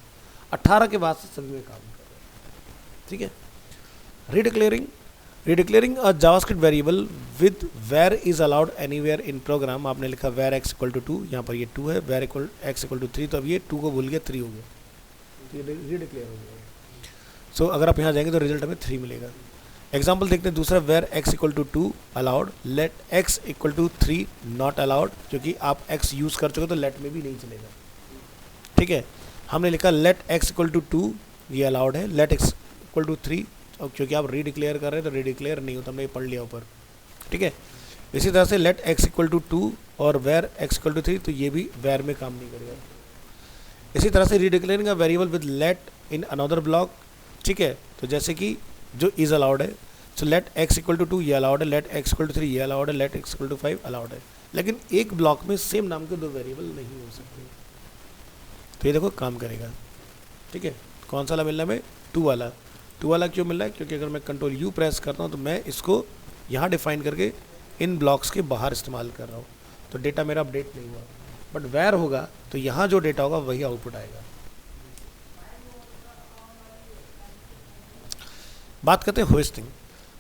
18 के बाद से सभी में काम कर रहे हैं। ठीक है। Redeclaring a JavaScript variable with var is allowed anywhere in program. आपने लिखा वेर एक्स इक्वल टू 2, यहाँ पर ये 2 है, वेर एक्स इक्वल टू 3, तो अब ये 2 को भूल गया 3 हो गया, तो ये रीडिक्लेयर हो गया। सो अगर आप यहाँ जाएंगे तो रिजल्ट हमें 3 मिलेगा। एग्जाम्पल देखते हैं दूसरा, var x equal to 2 allowed, let x equal to 3 not allowed, क्योंकि आप एक्स यूज़ कर चुके तो लेट में भी नहीं चलेगा। ठीक है। हमने लिखा लेट एक्स इक्वल टू 2, ये अलाउड है, लेट एक्स इक्वल टू 3, और क्योंकि आप रीडिक्लेयर कर रहे हैं तो रीडिक्लेयर नहीं होता, हमने ये पढ़ लिया ऊपर। ठीक है। इसी तरह से लेट एक्स इक्वल टू 2 और वेर एक्स इक्वल टू 3, तो ये भी वेर में काम नहीं करेगा। इसी तरह से redeclaring a variable with let in another block. ठीक है। तो जैसे कि जो इज अलाउड है, so let x equal to 2 ये अलाउड है, लेट एक्स इक्वल टू 3 ये अलाउड है, let x equal to 5 allowed है। लेकिन एक ब्लॉक में सेम नाम के 2 वेरिएबल नहीं हो सकते, तो ये देखो काम करेगा। ठीक है। कौन सा वाला मिल रहा है हमें? 2 वाला। 2 वाला क्यों मिल रहा है? क्योंकि अगर मैं कंट्रोल यू प्रेस करता हूँ तो मैं इसको यहाँ डिफाइन करके इन ब्लॉक्स के बाहर इस्तेमाल कर रहा हूँ, तो डेटा मेरा अपडेट नहीं हुआ। बट वेर होगा तो यहाँ जो डेटा होगा वही आउटपुट आएगा। बात करते हैं hoisting.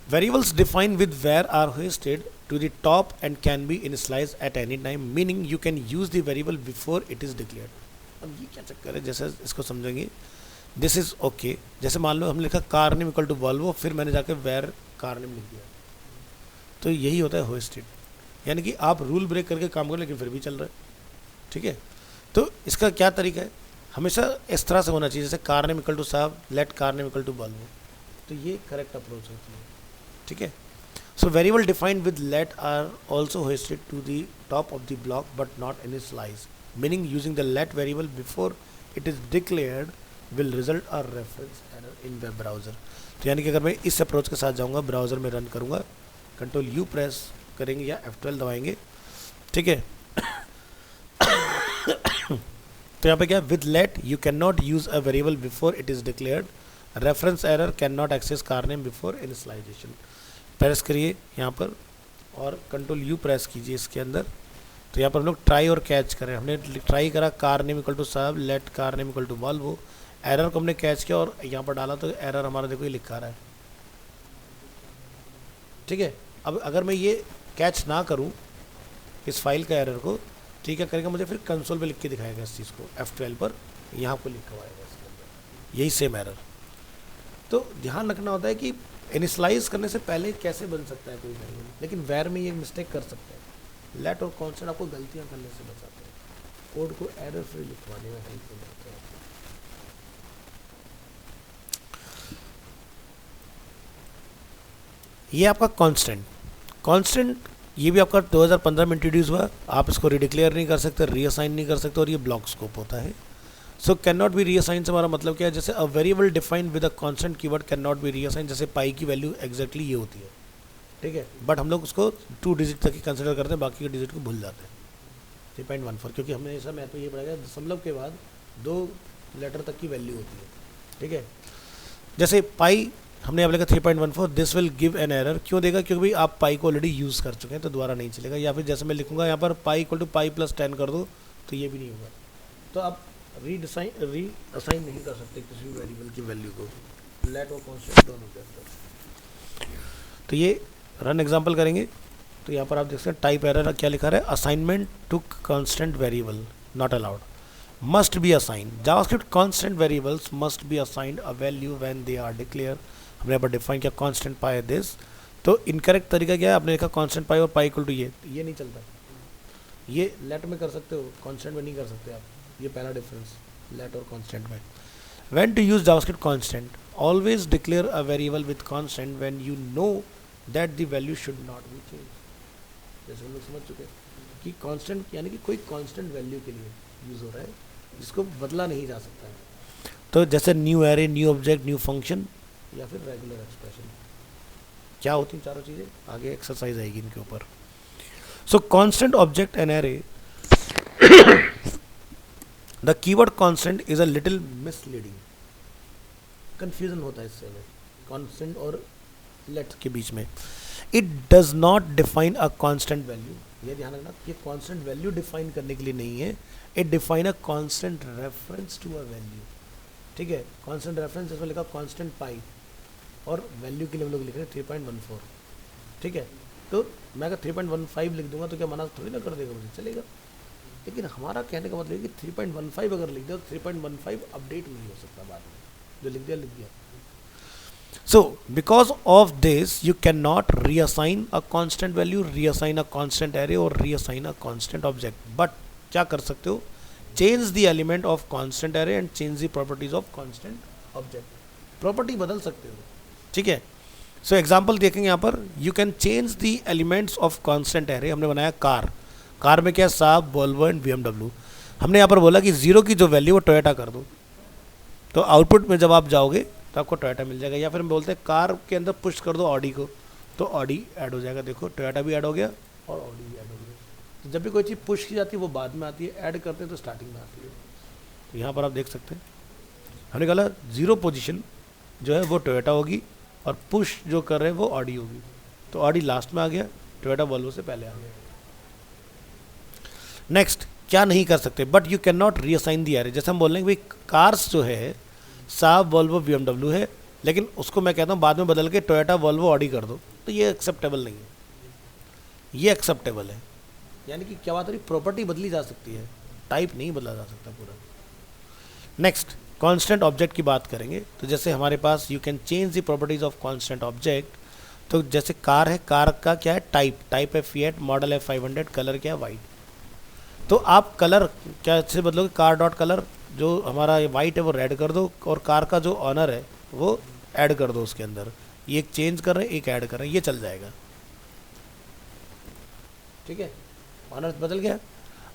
Variables defined with var are hoisted to the top and can be initialized at any time, meaning you can use the variable before it is declared। अब ये क्या चक्कर है, जैसे इसको समझेंगे। This is okay. जैसे मान लो हमने लिखा car name equal to Volvo, फिर मैंने जाके वेर कार नेम लिख दिया, तो यही होता है होस्टेड। यानी कि आप रूल ब्रेक करके काम करो लेकिन फिर भी चल रहा है। ठीक है। तो इसका क्या तरीका है? हमेशा इस तरह से होना चाहिए, जैसे car name equal to Saab, let car name equal to Volvo, तो ये करेक्ट अप्रोच होती है। ठीक है। So variable defined with let are also hoisted to the top of the block but not initialized, meaning using the let variable before it is declared will result a reference error in web browser। तो यानी कि अगर मैं इस approach के साथ जाऊंगा, browser में रन करूंगा, कंट्रोल यू प्रेस करेंगे या F12 दबाएंगे। ठीक है। तो यहाँ पे क्या, with let you can not use a variable before it is declared, reference error can not access car name before initialization. Press करिए यहाँ पर और कंट्रोल यू प्रेस कीजिए इसके अंदर, तो यहाँ पर हम लोग ट्राई और कैच करें। हमने ट्राई करा car name equal to Saab, let car name equal to Volvo, error को हमने कैच किया और यहाँ पर डाला तो एरर हमारा देखो ये लिखा रहा है। ठीक है। अब अगर मैं ये कैच ना करूँ इस फाइल का एरर को, ठीक है, करेगा मुझे फिर कंसोल पे लिख के दिखाएगा इस चीज़ को, F12 पर यहाँ पर लिखा हुआ है इसके अंदर यही सेम एरर। तो ध्यान रखना होता है कि इनिशलाइज करने से पहले कैसे बन सकता है कोई वेरिएबल, लेकिन वेर में ये मिस्टेक कर सकते हैं। लेट और कॉन्स्टेंट आपको गलतियां करने से बचाते हैं, कोड को एरर फ्री लिखवाने में हेल्प करते हैं। ये आपका कांस्टेंट ये भी आपका 2015 में इंट्रोड्यूस हुआ। आप इसको रिडिक्लेयर नहीं कर सकते, रीअसाइन नहीं कर सकते, और ये ब्लॉक स्कोप होता है। So can not B reassign से हमारा मतलब क्या है, जैसे a variable defined with a constant keyword can not B reassign, जैसे पाई की वैल्यू एग्जैक्टली ये होती है। ठीक है। बट हम लोग उसको 2 डिजिट तक ही कंसिडर करते हैं, बाकी के डिजिट को भूल जाते हैं। 3.14, क्योंकि हमने ऐसा मैं तो ये पढ़ा गया दशमलव के बाद 2 लेटर तक की वैल्यू होती है, ठीक है। जैसे पाई हमने यहाँ लिखा 3.14, this will give an error, क्यों देगा, क्योंकि भाई आप पाई को ऑलरेडी यूज़ कर चुके हैं तो दोबारा नहीं चलेगा। या फिर जैसे मैं लिखूंगा यहाँ पर pi equal to pi plus 10 कर दो तो ये भी नहीं होगा। तो आप रीअसाइन नहीं कर सकते किसी भी वेरिएबल की वैल्यू को, लेट और कॉन्स्टेंट दोनों के अंदर। तो ये रन एग्जाम्पल करेंगे तो यहाँ पर आप देख सकते हैं टाइप एरर क्या लिखा है, assignment to constant variable not allowed, must be assigned. JavaScript constant variables must be assigned a value when they are declared. हमने यहाँ पर डिफाइन किया constant pi this, तो इनकरेक्ट तरीका क्या है, आपने लिखा constant pi और pi इक्वल टू ये नहीं चलता। ये लेट में कर सकते हो, constant में नहीं कर सकते आप, ये पहला डिफरेंस लेट और constant में। When to use JavaScript constant, always declare a variable with constant when you know that the value should not be changed. जैसे हम लोग समझ चुके हैं कि constant यानी कि कोई constant वैल्यू के लिए यूज़ हो रहा है जिसको बदला नहीं जा सकता है। तो जैसे new array, new object, new function या फिर रेगुलर एक्सप्रेशन, क्या होती हैं चारों चीज़ें, आगे एक्सरसाइज आएगी इनके ऊपर। सो constant object an array, the keyword constant is a little misleading, confusion होता है इससे में कांस्टेंट और लेट के बीच में। It does not define a constant value, ये ध्यान रखना कि कांस्टेंट वैल्यू डिफाइन करने के लिए नहीं है, it define a constant reference to a value. ठीक है, कांस्टेंट रेफरेंस जिसमें लिखा कांस्टेंट पाई और वैल्यू के लिए हम लोग लिख रहे हैं 3.14। ठीक है, तो मैं अगर 3.15 लिख दूंगा तो क्या मना थोड़ी ना कर देगा, मुझे चलेगा। लेकिन हमारा कहने का मतलब है कि 3.15 अगर लिख दिया तो 3.15 अपडेट नहीं हो सकता बाद में, जो लिख दिया। So because of this you cannot reassign a constant value, reassign a constant array और reassign a constant object, but क्या कर सकते हो, change the element of constant array and change the properties of constant object, property बदल सकते हो। ठीक है, सो एग्जाम्पल देखेंगे यहाँ पर, you can change the elements of constant array। हमने बनाया कार में क्या, साब, वोल्वो एंड BMW। हमने यहाँ पर बोला कि 0 की जो वैल्यू वो टोयोटा कर दो, तो आउटपुट में जब आप जाओगे तो आपको टोयोटा मिल जाएगा। या फिर हम बोलते हैं कार के अंदर पुश कर दो ऑडी को, तो ऑडी ऐड हो जाएगा। देखो टोयोटा भी ऐड हो गया और ऑडी भी ऐड हो गया। तो जब भी कोई चीज़ पुश की जाती है वो बाद में आती है, ऐड करते हैं तो स्टार्टिंग में आती है। तो यहाँ पर आप देख सकते हैं हमने कहा 0 पोजीशन जो है वो टोयोटा होगी और पुश जो कर रहे हैं वो ऑडी होगी, तो ऑडी लास्ट में आ गया, टोयोटा वॉल्वो से पहले आ गया। नेक्स्ट क्या नहीं कर सकते, but you can not reassign the array. जैसे हम बोल रहे हैं कि भाई कार्स जो है साब, वॉल्वो, BMW है, लेकिन उसको मैं कहता हूँ बाद में बदल के टोयोटा, वॉल्वो, ऑडी कर दो, तो ये एक्सेप्टेबल नहीं है, ये एक्सेप्टेबल है। यानी कि क्या बात है, प्रॉपर्टी बदली जा सकती है, टाइप नहीं बदला जा सकता पूरा। नेक्स्ट कांस्टेंट ऑब्जेक्ट की बात करेंगे, तो जैसे हमारे पास you can change the properties of constant object. तो जैसे कार है, कार का क्या है, टाइप है फिएट, मॉडल है 500, कलर क्या है वाइट। तो आप कलर क्या से बदलोगे, कार डॉट कलर, जो हमारा वाइट है वो रेड कर दो और कार का जो ऑनर है वो ऐड कर दो उसके अंदर। ये एक चेंज कर रहे हैं, एक ऐड कर रहे हैं, ये चल जाएगा। ठीक है, ऑनर बदल गया।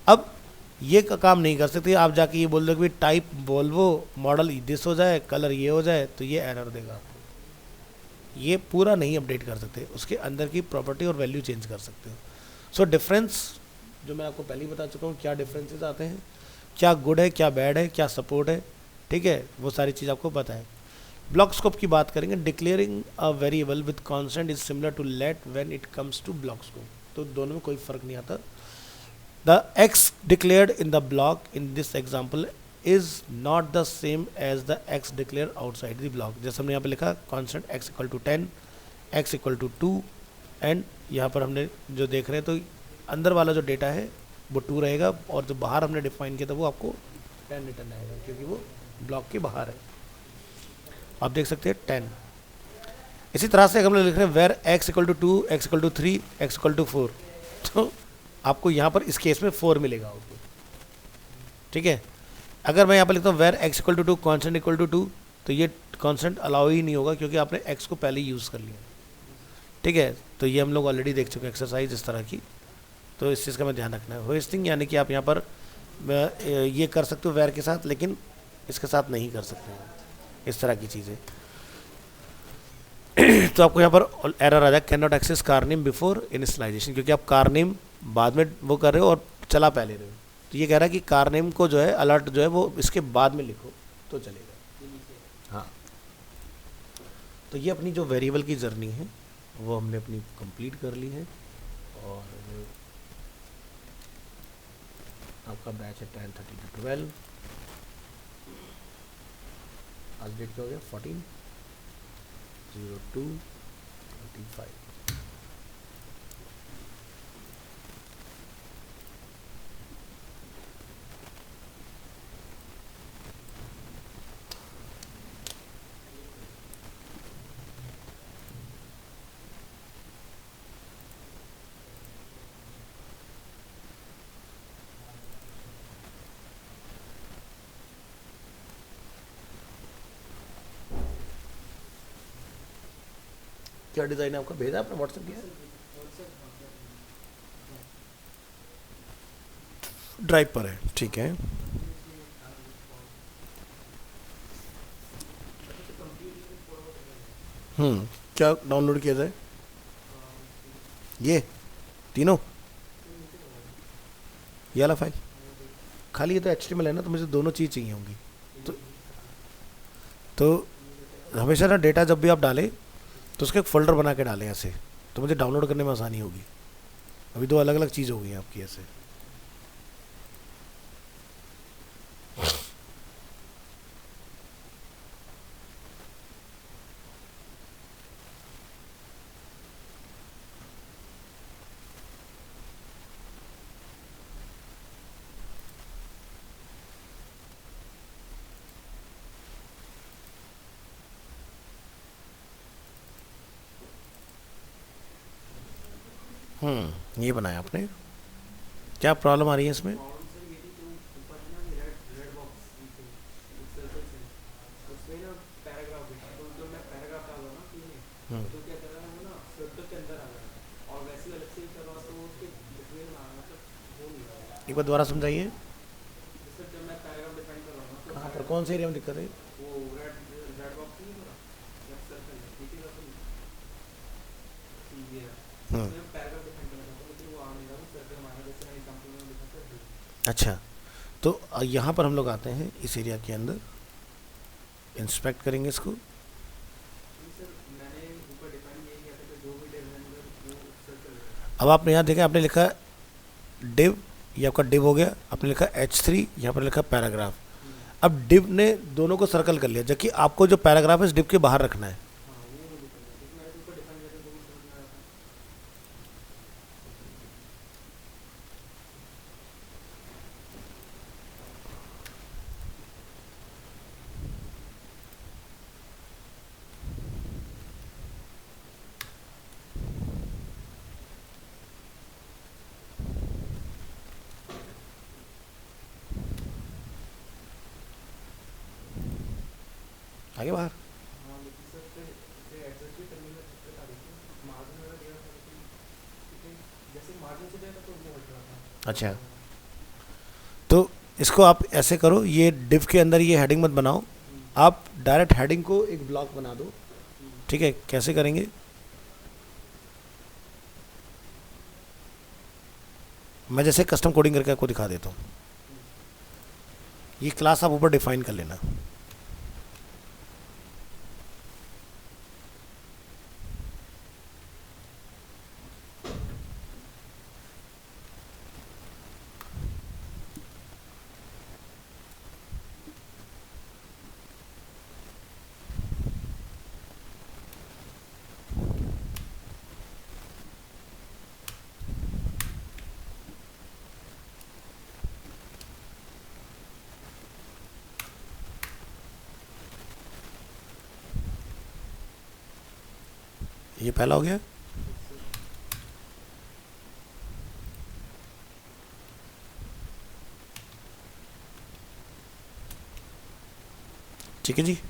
अब ये का काम नहीं कर सकते आप जाके ये बोल दो कि टाइप वोल्वो, मॉडल दिस हो जाए, कलर ये हो जाए, तो ये एरर देगा आपको। ये पूरा नहीं अपडेट कर सकते, उसके अंदर की प्रॉपर्टी और वैल्यू चेंज कर सकते हो। सो डिफरेंस जो मैं आपको पहले ही बता चुका हूँ, क्या डिफरेंसेस आते हैं, क्या गुड है, क्या बैड है, क्या सपोर्ट है। ठीक है, वो सारी चीज़ आपको पता है। ब्लॉक स्कोप की बात करेंगे, declaring a variable with constant is similar to let when it comes to block scope. तो दोनों में कोई फर्क नहीं आता। The x declared in the block in this example is not the same as the x declare outside the block. जैसे हमने यहाँ पे लिखा constant x equal to 10, x equal to 2, and यहाँ पर हमने जो देख रहे हैं तो अंदर वाला जो डेटा है वो 2 रहेगा और जो बाहर हमने डिफाइन किया था वो आपको 10 रिटर्न आएगा, क्योंकि वो ब्लॉक के बाहर है। आप देख सकते हैं 10। इसी तरह से हम लोग लिख रहे हैं var x equal to 2, x equal to 3, x equal to 4, तो आपको यहाँ पर इस केस में 4 मिलेगा आउटपुट। ठीक है, अगर मैं यहाँ पर लिखता हूँ var x equal to 2, constant equal to 2, तो ये कॉन्स्टेंट अलाउ ही नहीं होगा क्योंकि आपने एक्स को पहले यूज़ कर लिया। ठीक है, तो ये हम लोग ऑलरेडी देख चुके हैं एक्सरसाइज इस तरह की, तो इस चीज़ का मैं ध्यान रखना है। होस्टिंग यानी कि आप यहाँ पर ये कर सकते हो वेर के साथ, लेकिन इसके साथ नहीं कर सकते हैं, इस तरह की चीज़ें। तो आपको यहाँ पर एरर आ जाए, can not access car name before initialization, क्योंकि आप कार नेम बाद में वो कर रहे हो और चला पहले रहे हो। तो ये कह रहा है कि कार नेम को जो है अलर्ट जो है वो इसके बाद में लिखो तो चलेगा। तो ये अपनी जो वेरिएबल की जर्नी है वो हमने अपनी कंप्लीट कर ली है। और आपका बैच है 10:30 to 12। आज डेट क्या हो गया? 14/02/25। क्या डिज़ाइन है आपका? भेजा आपने व्हाट्सएप किया? ड्राइव पर है, ठीक है। क्या डाउनलोड किया जाए? ये तीनों, ये वाला फाइल खाली? ये तो HTML है ना, तो मुझे दोनों चीज़ चाहिए होंगी। तो तो हमेशा ना डेटा जब भी आप डालें तो उसका एक फ़ोल्डर बना के डालें ऐसे, तो मुझे डाउनलोड करने में आसानी होगी। अभी दो अलग अलग चीज़ हो गई आपकी ऐसे। ये बनाया आपने। क्या प्रॉब्लम आ रही है इसमें? प्रॉब्लम सर ये थी, जो ऊपर है ना रेड रेड बॉक्स नीचे सर्कल्स है, उसमें ना पैराग्राफ है, तो जो मैं पैराग्राफ डाल रहा हूँ ना कि हम्म, तो क्या कर रहा है वो ना सर्कल के अंदर आ रहा है, और वैसे ही अलग से कर रहा हूँ तो उसके डिफरेंट आ रहा है, मतलब हो नहीं रहा है। एक बार दोबारा समझाइए। जैसे जब मैं पैराग्राफ डिफाइन कर रहा हूँ ना तो कहाँ पर, कौन से एरिया में दिक्कत है? वो रेड रेड बॉक्स नहीं हो रहा, रेड सर्कल है, दिखेगा तो ये है। हम्म, उसमें पैराग्राफ डिफाइन करना चाहता हूँ लेकिन वो आ नहीं रहा, वो सर्कल मांगा, जैसे मैंने एग्जांपल में लिखा था div। अच्छा, तो यहाँ पर हम लोग आते हैं इस एरिया के अंदर, इंस्पेक्ट करेंगे इसको। नहीं सर, मैंने ऊपर डिफाइन ये किया था कि जो भी डिव है अंदर वो सर्कल है। अब आपने यहाँ देखा, आपने लिखा डिव, ये आपका डिव हो गया। आपने लिखा H3, यहाँ पर लिखा पैराग्राफ। अब डिव ने दोनों को सर्कल कर लिया, जबकि आपको जो पैराग्राफ है इस डिव के बाहर रखना है। हाँ वो मुझे करना है, लेकिन मैंने जो ऊपर डिफाइन किया था वो भी समझ में आया था। आगे बाहर। हाँ लेकिन सर फिर इसे एडजस्ट भी करने में दिक्कत आ रही थी, मार्जिन वगैरह दिया था लेकिन क्योंकि जैसे मार्जिन से दिया था तो वो हट रहा था, अच्छा, सर्कल वाला। तो इसको आप ऐसे करो, ये डिव के अंदर ये हेडिंग मत बनाओ, हम्म, आप डायरेक्ट हेडिंग को एक ब्लॉक बना दो। हम्म, ठीक है, कैसे करेंगे? मैं जैसे कस्टम कोडिंग करके आपको दिखा देता हूँ। ये क्लास आप ऊपर डिफाइन कर लेना। ये पहला हो गया। yes sir. ठीक है जी। yes sir.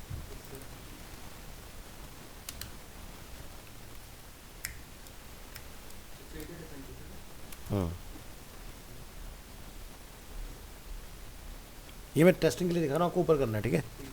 अच्छा इधर डिफाइन किया था ना। हम्म, ये मैं टेस्टिंग के लिए दिखा रहा हूँ, आपको ऊपर करना है, ठीक है। ठीक।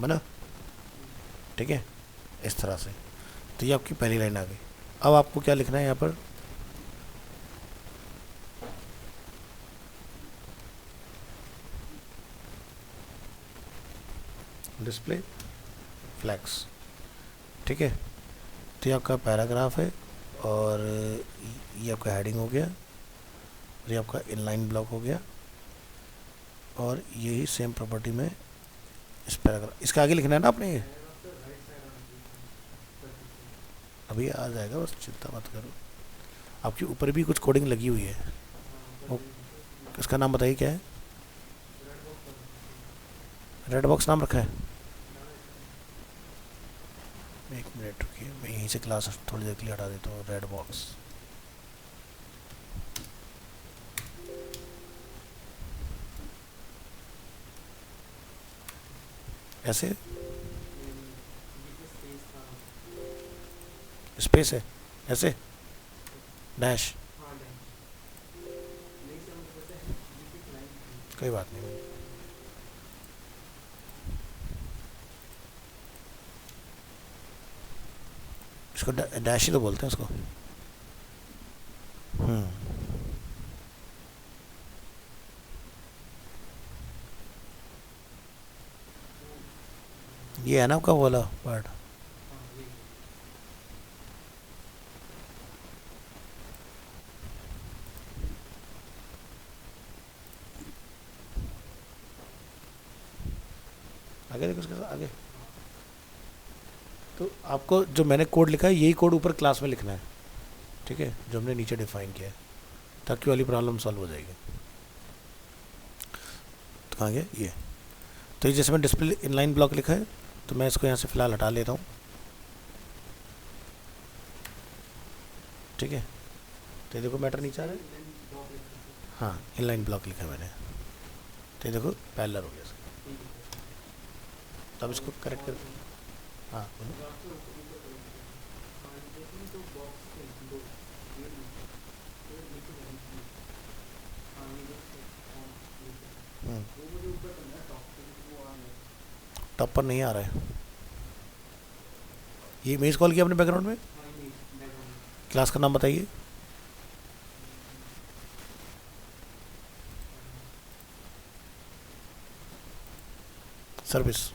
बना, ठीक है, इस तरह से। तो ये आपकी पहली लाइन आ गई। अब आपको क्या लिखना है यहाँ पर, डिस्प्ले फ्लैक्स, ठीक है। तो ये आपका पैराग्राफ है, और ये आपका हेडिंग हो गया, और ये आपका इनलाइन ब्लॉक हो गया, और यही सेम प्रॉपर्टी में इस पैराग्राफ, इसके आगे लिखना है ना आपने, ये अभी आ जाएगा, बस चिंता मत करो। आपके ऊपर भी कुछ कोडिंग लगी हुई है, वो इसका नाम बताइए क्या है, रेड बॉक्स नाम रखा है। एक मिनट रुकिए, मैं यहीं से क्लास थोड़ी देर के लिए हटा देता हूँ, रेड बॉक्स। ऐसे स्पेस है, ऐसे डैश, कोई बात नहीं, इसको डैश ही तो बोलते हैं इसको। ये है ना आपका वाला पार्ट, आगे देखो उसके साथ आगे। तो आपको जो मैंने कोड लिखा है यही कोड ऊपर क्लास में लिखना है, ठीक है, जो हमने नीचे डिफाइन किया है, ताकि वाली प्रॉब्लम सॉल्व हो जाएगी। तो कहाँ गया ये, तो ये जैसे मैं डिस्प्ले इनलाइन ब्लॉक लिखा है, तो मैं इसको यहाँ से फ़िलहाल हटा लेता हूँ, ठीक है। तो ये देखो मैटर नीचे आ रहा है, हाँ इनलाइन ब्लॉक लिखा है मैंने, तो ये देखो पैरेलल हो गया इसका। तो अब इसको करेक्ट कर, हाँ बोलो। टॉप पर नहीं आ रहा है, ये इमेज कॉल किया आपने बैकग्राउंड में, क्लास का नाम बताइए। सर्विस,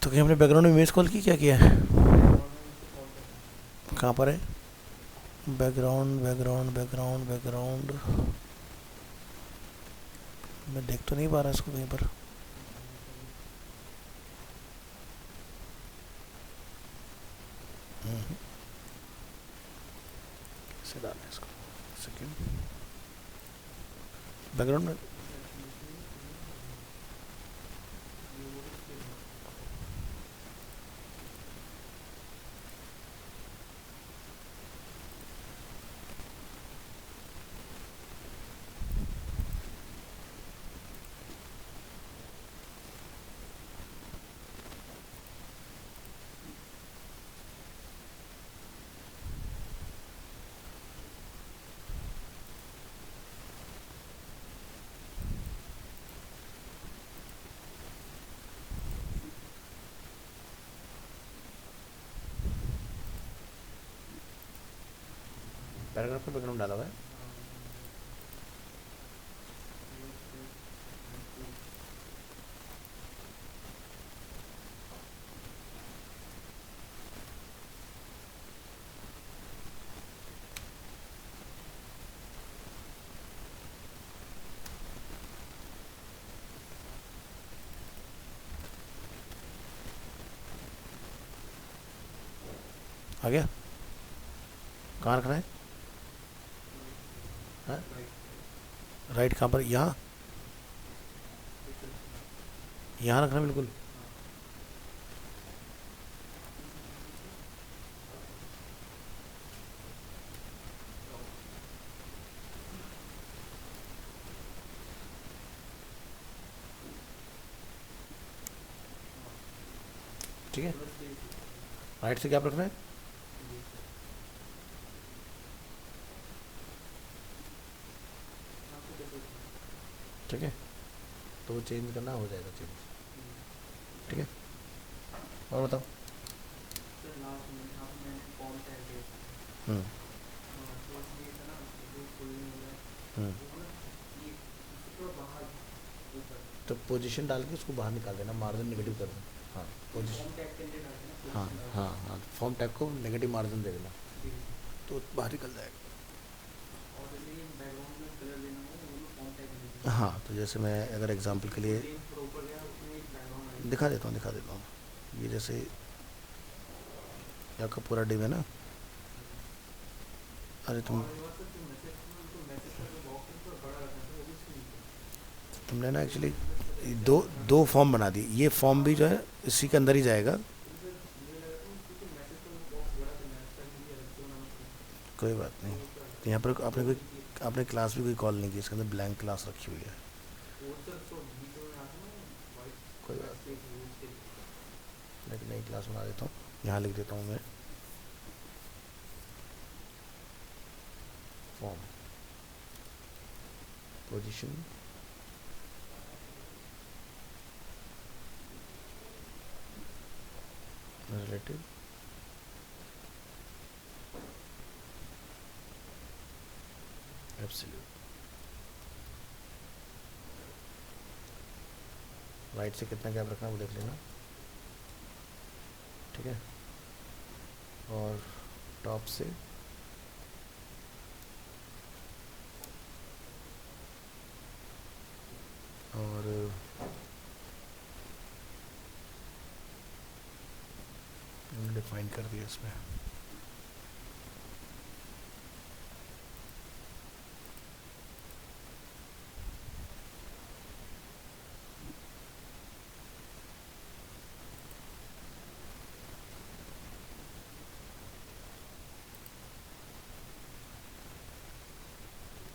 तो क्या हमने बैकग्राउंड में इमेज कॉल की, क्या किया है, कहाँ पर है, बैकग्राउंड बैकग्राउंड बैकग्राउंड बैकग्राउंड, मैं देख तो नहीं पा रहा इसको कहीं पर। कैसे डालें इसको, सेकेंड बैकग्राउंड में, पैराग्राफ में बैकग्राउंड डाला हुआ है। आ गया, कहाँ रखना है, राइट कहाँ पर, यहाँ, यहाँ रखना बिल्कुल, ठीक है। राइट से क्या रखना है, ठीक है, तो वो चेंज करना हो जाएगा चेंज। ठीक है, और बताओ। सर लास्ट में आप मैंने फॉर्म टैग दिया था, हम्म तो उसमें ये था ना जो कोई नहीं हो रहा हम्म है वो ना ये इससे थोड़ा बाहर ऊपर, तो पोजीशन डाल के उसको बाहर निकाल देना, मार्जिन नेगेटिव कर देना। हाँ पोजीशन, फॉर्म टैग के अंदर डालते हैं ना हाँ पोजीशन डाल हाँ हाँ, फॉर्म टैग को नेगेटिव मार्जिन दे देना जी। तो बाहर निकल जाएगा। और जैसे ये बैकग्राउंड में कलर देना हो वो लोग फॉर्म टैग में देते हाँ, तो जैसे मैं अगर एग्जांपल के लिए हैं, थोड़ा ऊपर गया उसमें एक बैकग्राउंड आएगा। दिखा देता हूँ, ये जैसे यहाँ का पूरा डिव है ना। अरे और ये बात सर जो मैसेज तो मैसेज का जो बॉक्स है थोड़ा बड़ा रखना था वो भी इसके नीचे, तुमने ना एक्चुअली सर दो एग्जाम्पल बना दो फॉर्म बना दी, ये फॉर्म भी जो है इसी के अंदर ही जाएगा। तो सर मुझे लगा था क्योंकि मैसेज का वो बॉक्स बड़ा था मैसेज का मुझे अलग से बनाना था, कोई बात नहीं, तो वो तो यहाँ पर आपने वो कोई आपने क्लास भी कोई कॉल नहीं की, इसके अंदर ब्लैंक क्लास रखी हुई है। वो सर तो बीच में आता ना वाइट कोई बात स्पेस वो उसके मैं एक नई क्लास बना देता हूँ, यहाँ लिख देता हूँ मैं form position relative absolute, right से कितना गैप रखना है वो देख लेना। ठीक है, और टॉप से और डिफाइन कर दिया इसमें।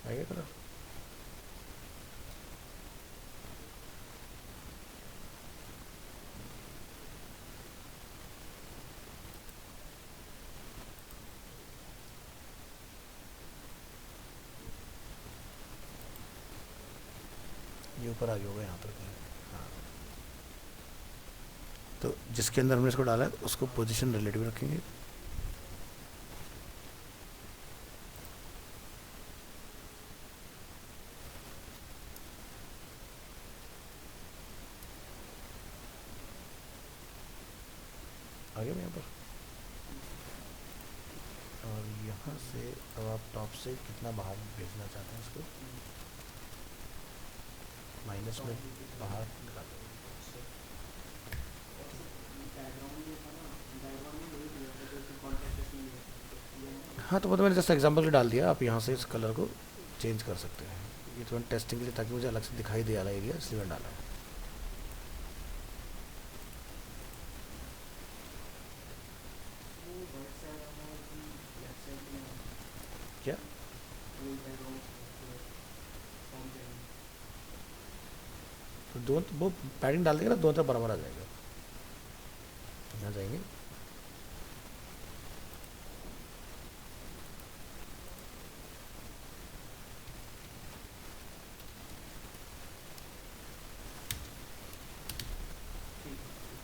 आइए कलर, ये ऊपर आ गया होगा यहाँ पर कहीं। हाँ, तो जिसके अंदर हमने इसको डाला है उसको पोजीशन रिलेटिव रखेंगे। आगे में यहाँ पर, और यहाँ से अब आप टॉप से कितना बाहर भेजना चाहते हैं इसको, माइनस में बाहर निकाल देंगे। बैकग्राउंड में था ना, बैकग्राउंड में वही कलर था जो उसमें कॉन्टेक्स्ट में है हाँ, तो वो तो मैंने जस्ट एग्जांपल के डाल दिया, आप यहाँ से इस कलर को चेंज कर सकते हैं। ये तो मैंने टेस्टिंग के लिए, ताकि मुझे अलग से दिखाई दे वाला एरिया, इसलिए मैंने डाला है। वो राइट साइड आना है कि लेफ्ट साइड में आना है? क्या वही बैकग्राउंड फॉर्म टैग में तो दो वो पैडिंग डाल देंगे ना, दोनों तरफ बराबर आ जाएगा। यहाँ जाएंगे,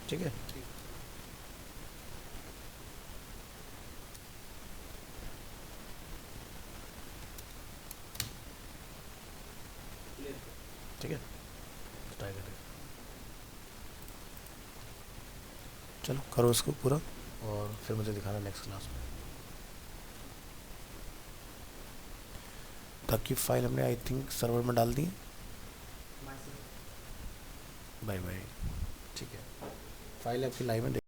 ठीक है, ठीक क्लियर। ठीक है, ट्राई करें। चलो करो इसको पूरा, और फिर मुझे दिखाना नेक्स्ट क्लास में। ताकि फाइल हमने आई थिंक सर्वर में डाल दी। माय सर बाय बाय, ठीक है, फाइल आपकी लाइव में